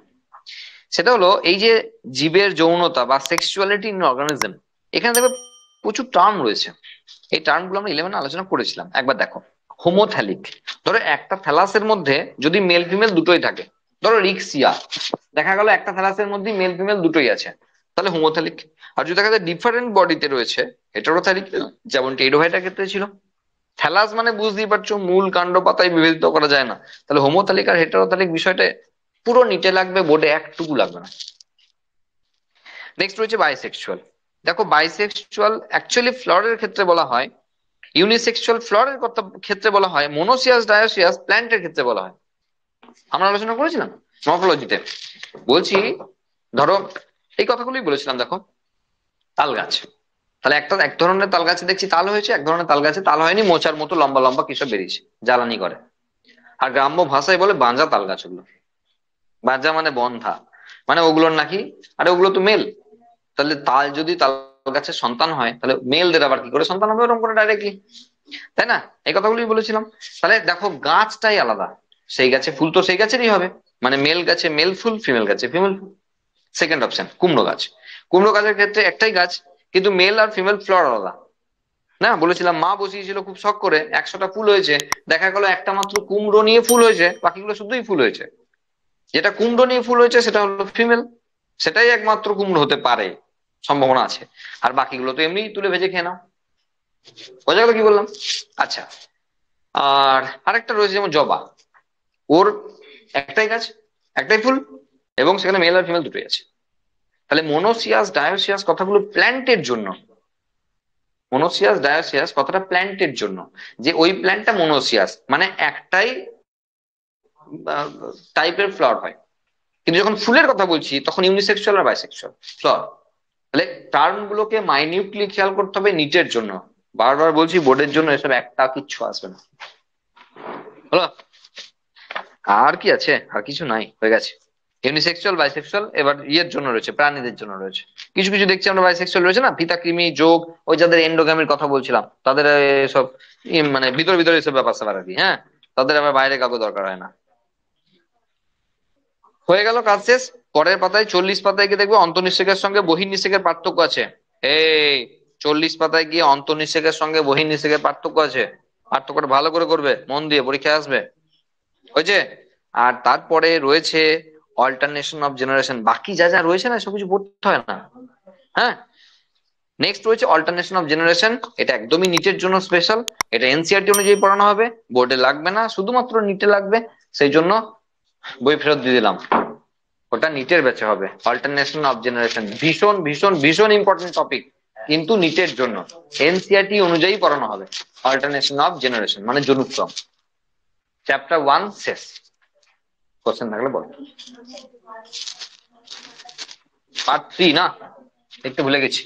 সেটা হলো এই যে জীবের যৌনতা বা সেক্সুয়ালিটি ইন অর্গানিজম, এখানে দেখবে প্রচুর টার্ম রয়েছে। এই টার্ম গুলো আমরা 11 আলোচনা করেছিলাম। একবার দেখো, হোমোথ্যালিক, ধরো একটা থ্যালাসের মধ্যে যদি মেল ফিমেল দুটোই থাকে, ধরো রিক্সিয়া, দেখা গেল একটা থ্যালাসের মধ্যে মেল ফিমেল দুটোই আছে, তাহলে হোমোথ্যালিক। আর যদি দেখা যায় ডিফারেন্ট বডিতে রয়েছে, হেটেরোথ্যালিক, যেমন টেইডোভাইটার ক্ষেত্রে ছিল। থ্যালাস মানে বুঝতেই পারছো, মূল কাণ্ড পাতায় বিভেদিত করা যায় না। তাহলে হোমোথ্যালিক আর হেটেরোথ্যালিক বিষয়টা পুরো নিটে লাগবে, বোর্ডে একটুকু লাগবে না। নেক্সট রয়েছে বাইসেক্সুয়াল। দেখো, বাইসেক্সুয়াল অ্যাকচুয়ালি ফ্লরের ক্ষেত্রে বলা হয়, ইউনিসেক্সুয়াল ফ্লরের কথা ক্ষেত্রে বলা হয়, মোনোসিয়াস ডায়োসিয়াস প্ল্যান্টের ক্ষেত্রে বলা হয়। আমরা আলোচনা করেছিলাম মর্ফোলজিতে। বলছি, ধরো এই কথাগুলোই বলেছিলাম। দেখো, তাল গাছ, তাহলে এক ধরনের তাল গাছে দেখছি তাল হয়েছে, এক ধরনের তাল গাছে তাল হয়নি, মোচার মতো লম্বা লম্বা কিছু বেরিয়েছে, জ্বালানি করে। আর গ্রাম্য ভাষায় বলে বাঁজা তাল গাছ ওগুলো। বাঁজা মানে বন্ধা, মানে ওগুলোর নাকি, আরে ওগুলো তো মেল। তাহলে যদি তাল গাছের সন্তান হয়, তাহলে মেলদের আবার কি করে সন্তান হবে ওরকম করে ডাইরেক্টলি, তাই না? এই কথাগুলোই বলেছিলাম। তাহলে দেখো, গাছটাই আলাদা, সেই গাছে ফুল তো সেই গাছেরই হবে, মানে মেল গাছে মেল ফুল, ফিমেল গাছে ফিমেল ফুল। সেকেন্ড অপশন কুমড়ো গাছ। কুমড়ো গাছের ক্ষেত্রে একটাই গাছ, কিন্তু মেল আর ফিমেল ফ্লোর আলাদা। না, বলেছিলাম মা বসিয়েছিল খুব শখ করে, 100টা ফুল হয়েছে, দেখা গেল একটা মাত্র কুমড়ো নিয়ে ফুল হয়েছে, বাকিগুলো শুধুই ফুল হয়েছে। যেটা কুমড়ো নিয়ে ফুল হয়েছে সেটা হলো ফিমেল, সেটাই একমাত্র কুমড়ো হতে পারে, সম্ভাবনা আছে। আর বাকিগুলো তো এমনি তুলে ভেজে খেয়ে নাও। বোঝা গেল কি বললাম? আচ্ছা, আর আরেকটা রয়েছে যেমন জবা, ওর একটাই গাছ, একটাই ফুল, এবং সেখানে মেল আর ফিমেল দুটোই আছে। তাহলে মোনোসিয়াস ডায়োসিয়াস কথাগুলো প্ল্যান্টের জন্য, মোনোসিয়াস ডায়োসিয়াস কথাটা প্ল্যান্টের জন্য, যে ওই প্ল্যান্টটা মোনোসিয়াস মানে একটাই টাইপের ফ্লাওয়ার হয়। কিন্তু যখন ফুলের কথা বলছি তখন ইউনিসেক্সুয়াল আর বাইসেক্সুয়াল ফ্লাওয়ার। তাহলে টার্ম গুলোকে মাইনিউটলি খেয়াল করতে হবে নিটের জন্য। বারবার বলছি, বোর্ডের জন্য এসব একটা কিচ্ছু আসবে না, হলো? আর কি আছে? আর কিছু নাই, হয়ে গেছে। ইউনিসেক্সুয়াল বাইসেক্সুয়াল এবার ইয়ের জন্য রয়েছে, প্রাণীদের জন্য রয়েছে। কিছু কিছু দেখছি আমরা বাইসেক্সুয়াল রয়েছে না, ফিতাকৃমি যোগ, ওই যাদের এন্ডোগামির কথা বলছিলাম তাদের সব মানে ভিতরে ভিতরে এসব ব্যাপার স্যাপার আর কি। হ্যাঁ, তাদের আবার বাইরে কাউকে দরকার হয় না। হয়ে গেল, কাজ শেষ। পরের পাতায় 40 পাতায় গিয়ে দেখবে অন্তঃনিষেকের সঙ্গে বহির্নিষেকের পার্থক্য আছে। এই 40 পাতায় গিয়ে অন্তঃনিষেকের সঙ্গে বহির্নিষেকের পার্থক্য আছে। পার্থক্যটা ভালো করে করবে, মন দিয়ে, পরীক্ষায় আসবে। হয়েছে? আর তারপরে রয়েছে অল্টারনেশন অফ জেনারেশন, বাকি যা যা রয়েছে না সবকিছু পড়তে হয় না। হ্যাঁ, নেক্সট রয়েছে অল্টারনেশন অফ জেনারেশন, এটা একদমই নিটের জন্য স্পেশাল। এটা এনসিআরটি অনুযায়ী পড়ানো হবে, বোর্ডে লাগবে না, শুধুমাত্র নিটে লাগবে। সেই জন্য বই ফেরত দিয়ে দিলাম, ওটা নিটের ব্যাচে হবে। অল্টারনেশন অফ জেনারেশন ভীষণ ভীষণ ভীষণ ইম্পর্টেন্ট টপিক, কিন্তু নিটের জন্য এনসিআরটি অনুযায়ী পড়ানো হবে। অল্টারনেশন অফ জেনারেশন মানে জনুক্রম। চ্যাপ্টার 1 শেষ। কোশ্চেন থাকলে বল। পার্ট 3 না, দেখতে ভুলে গেছি।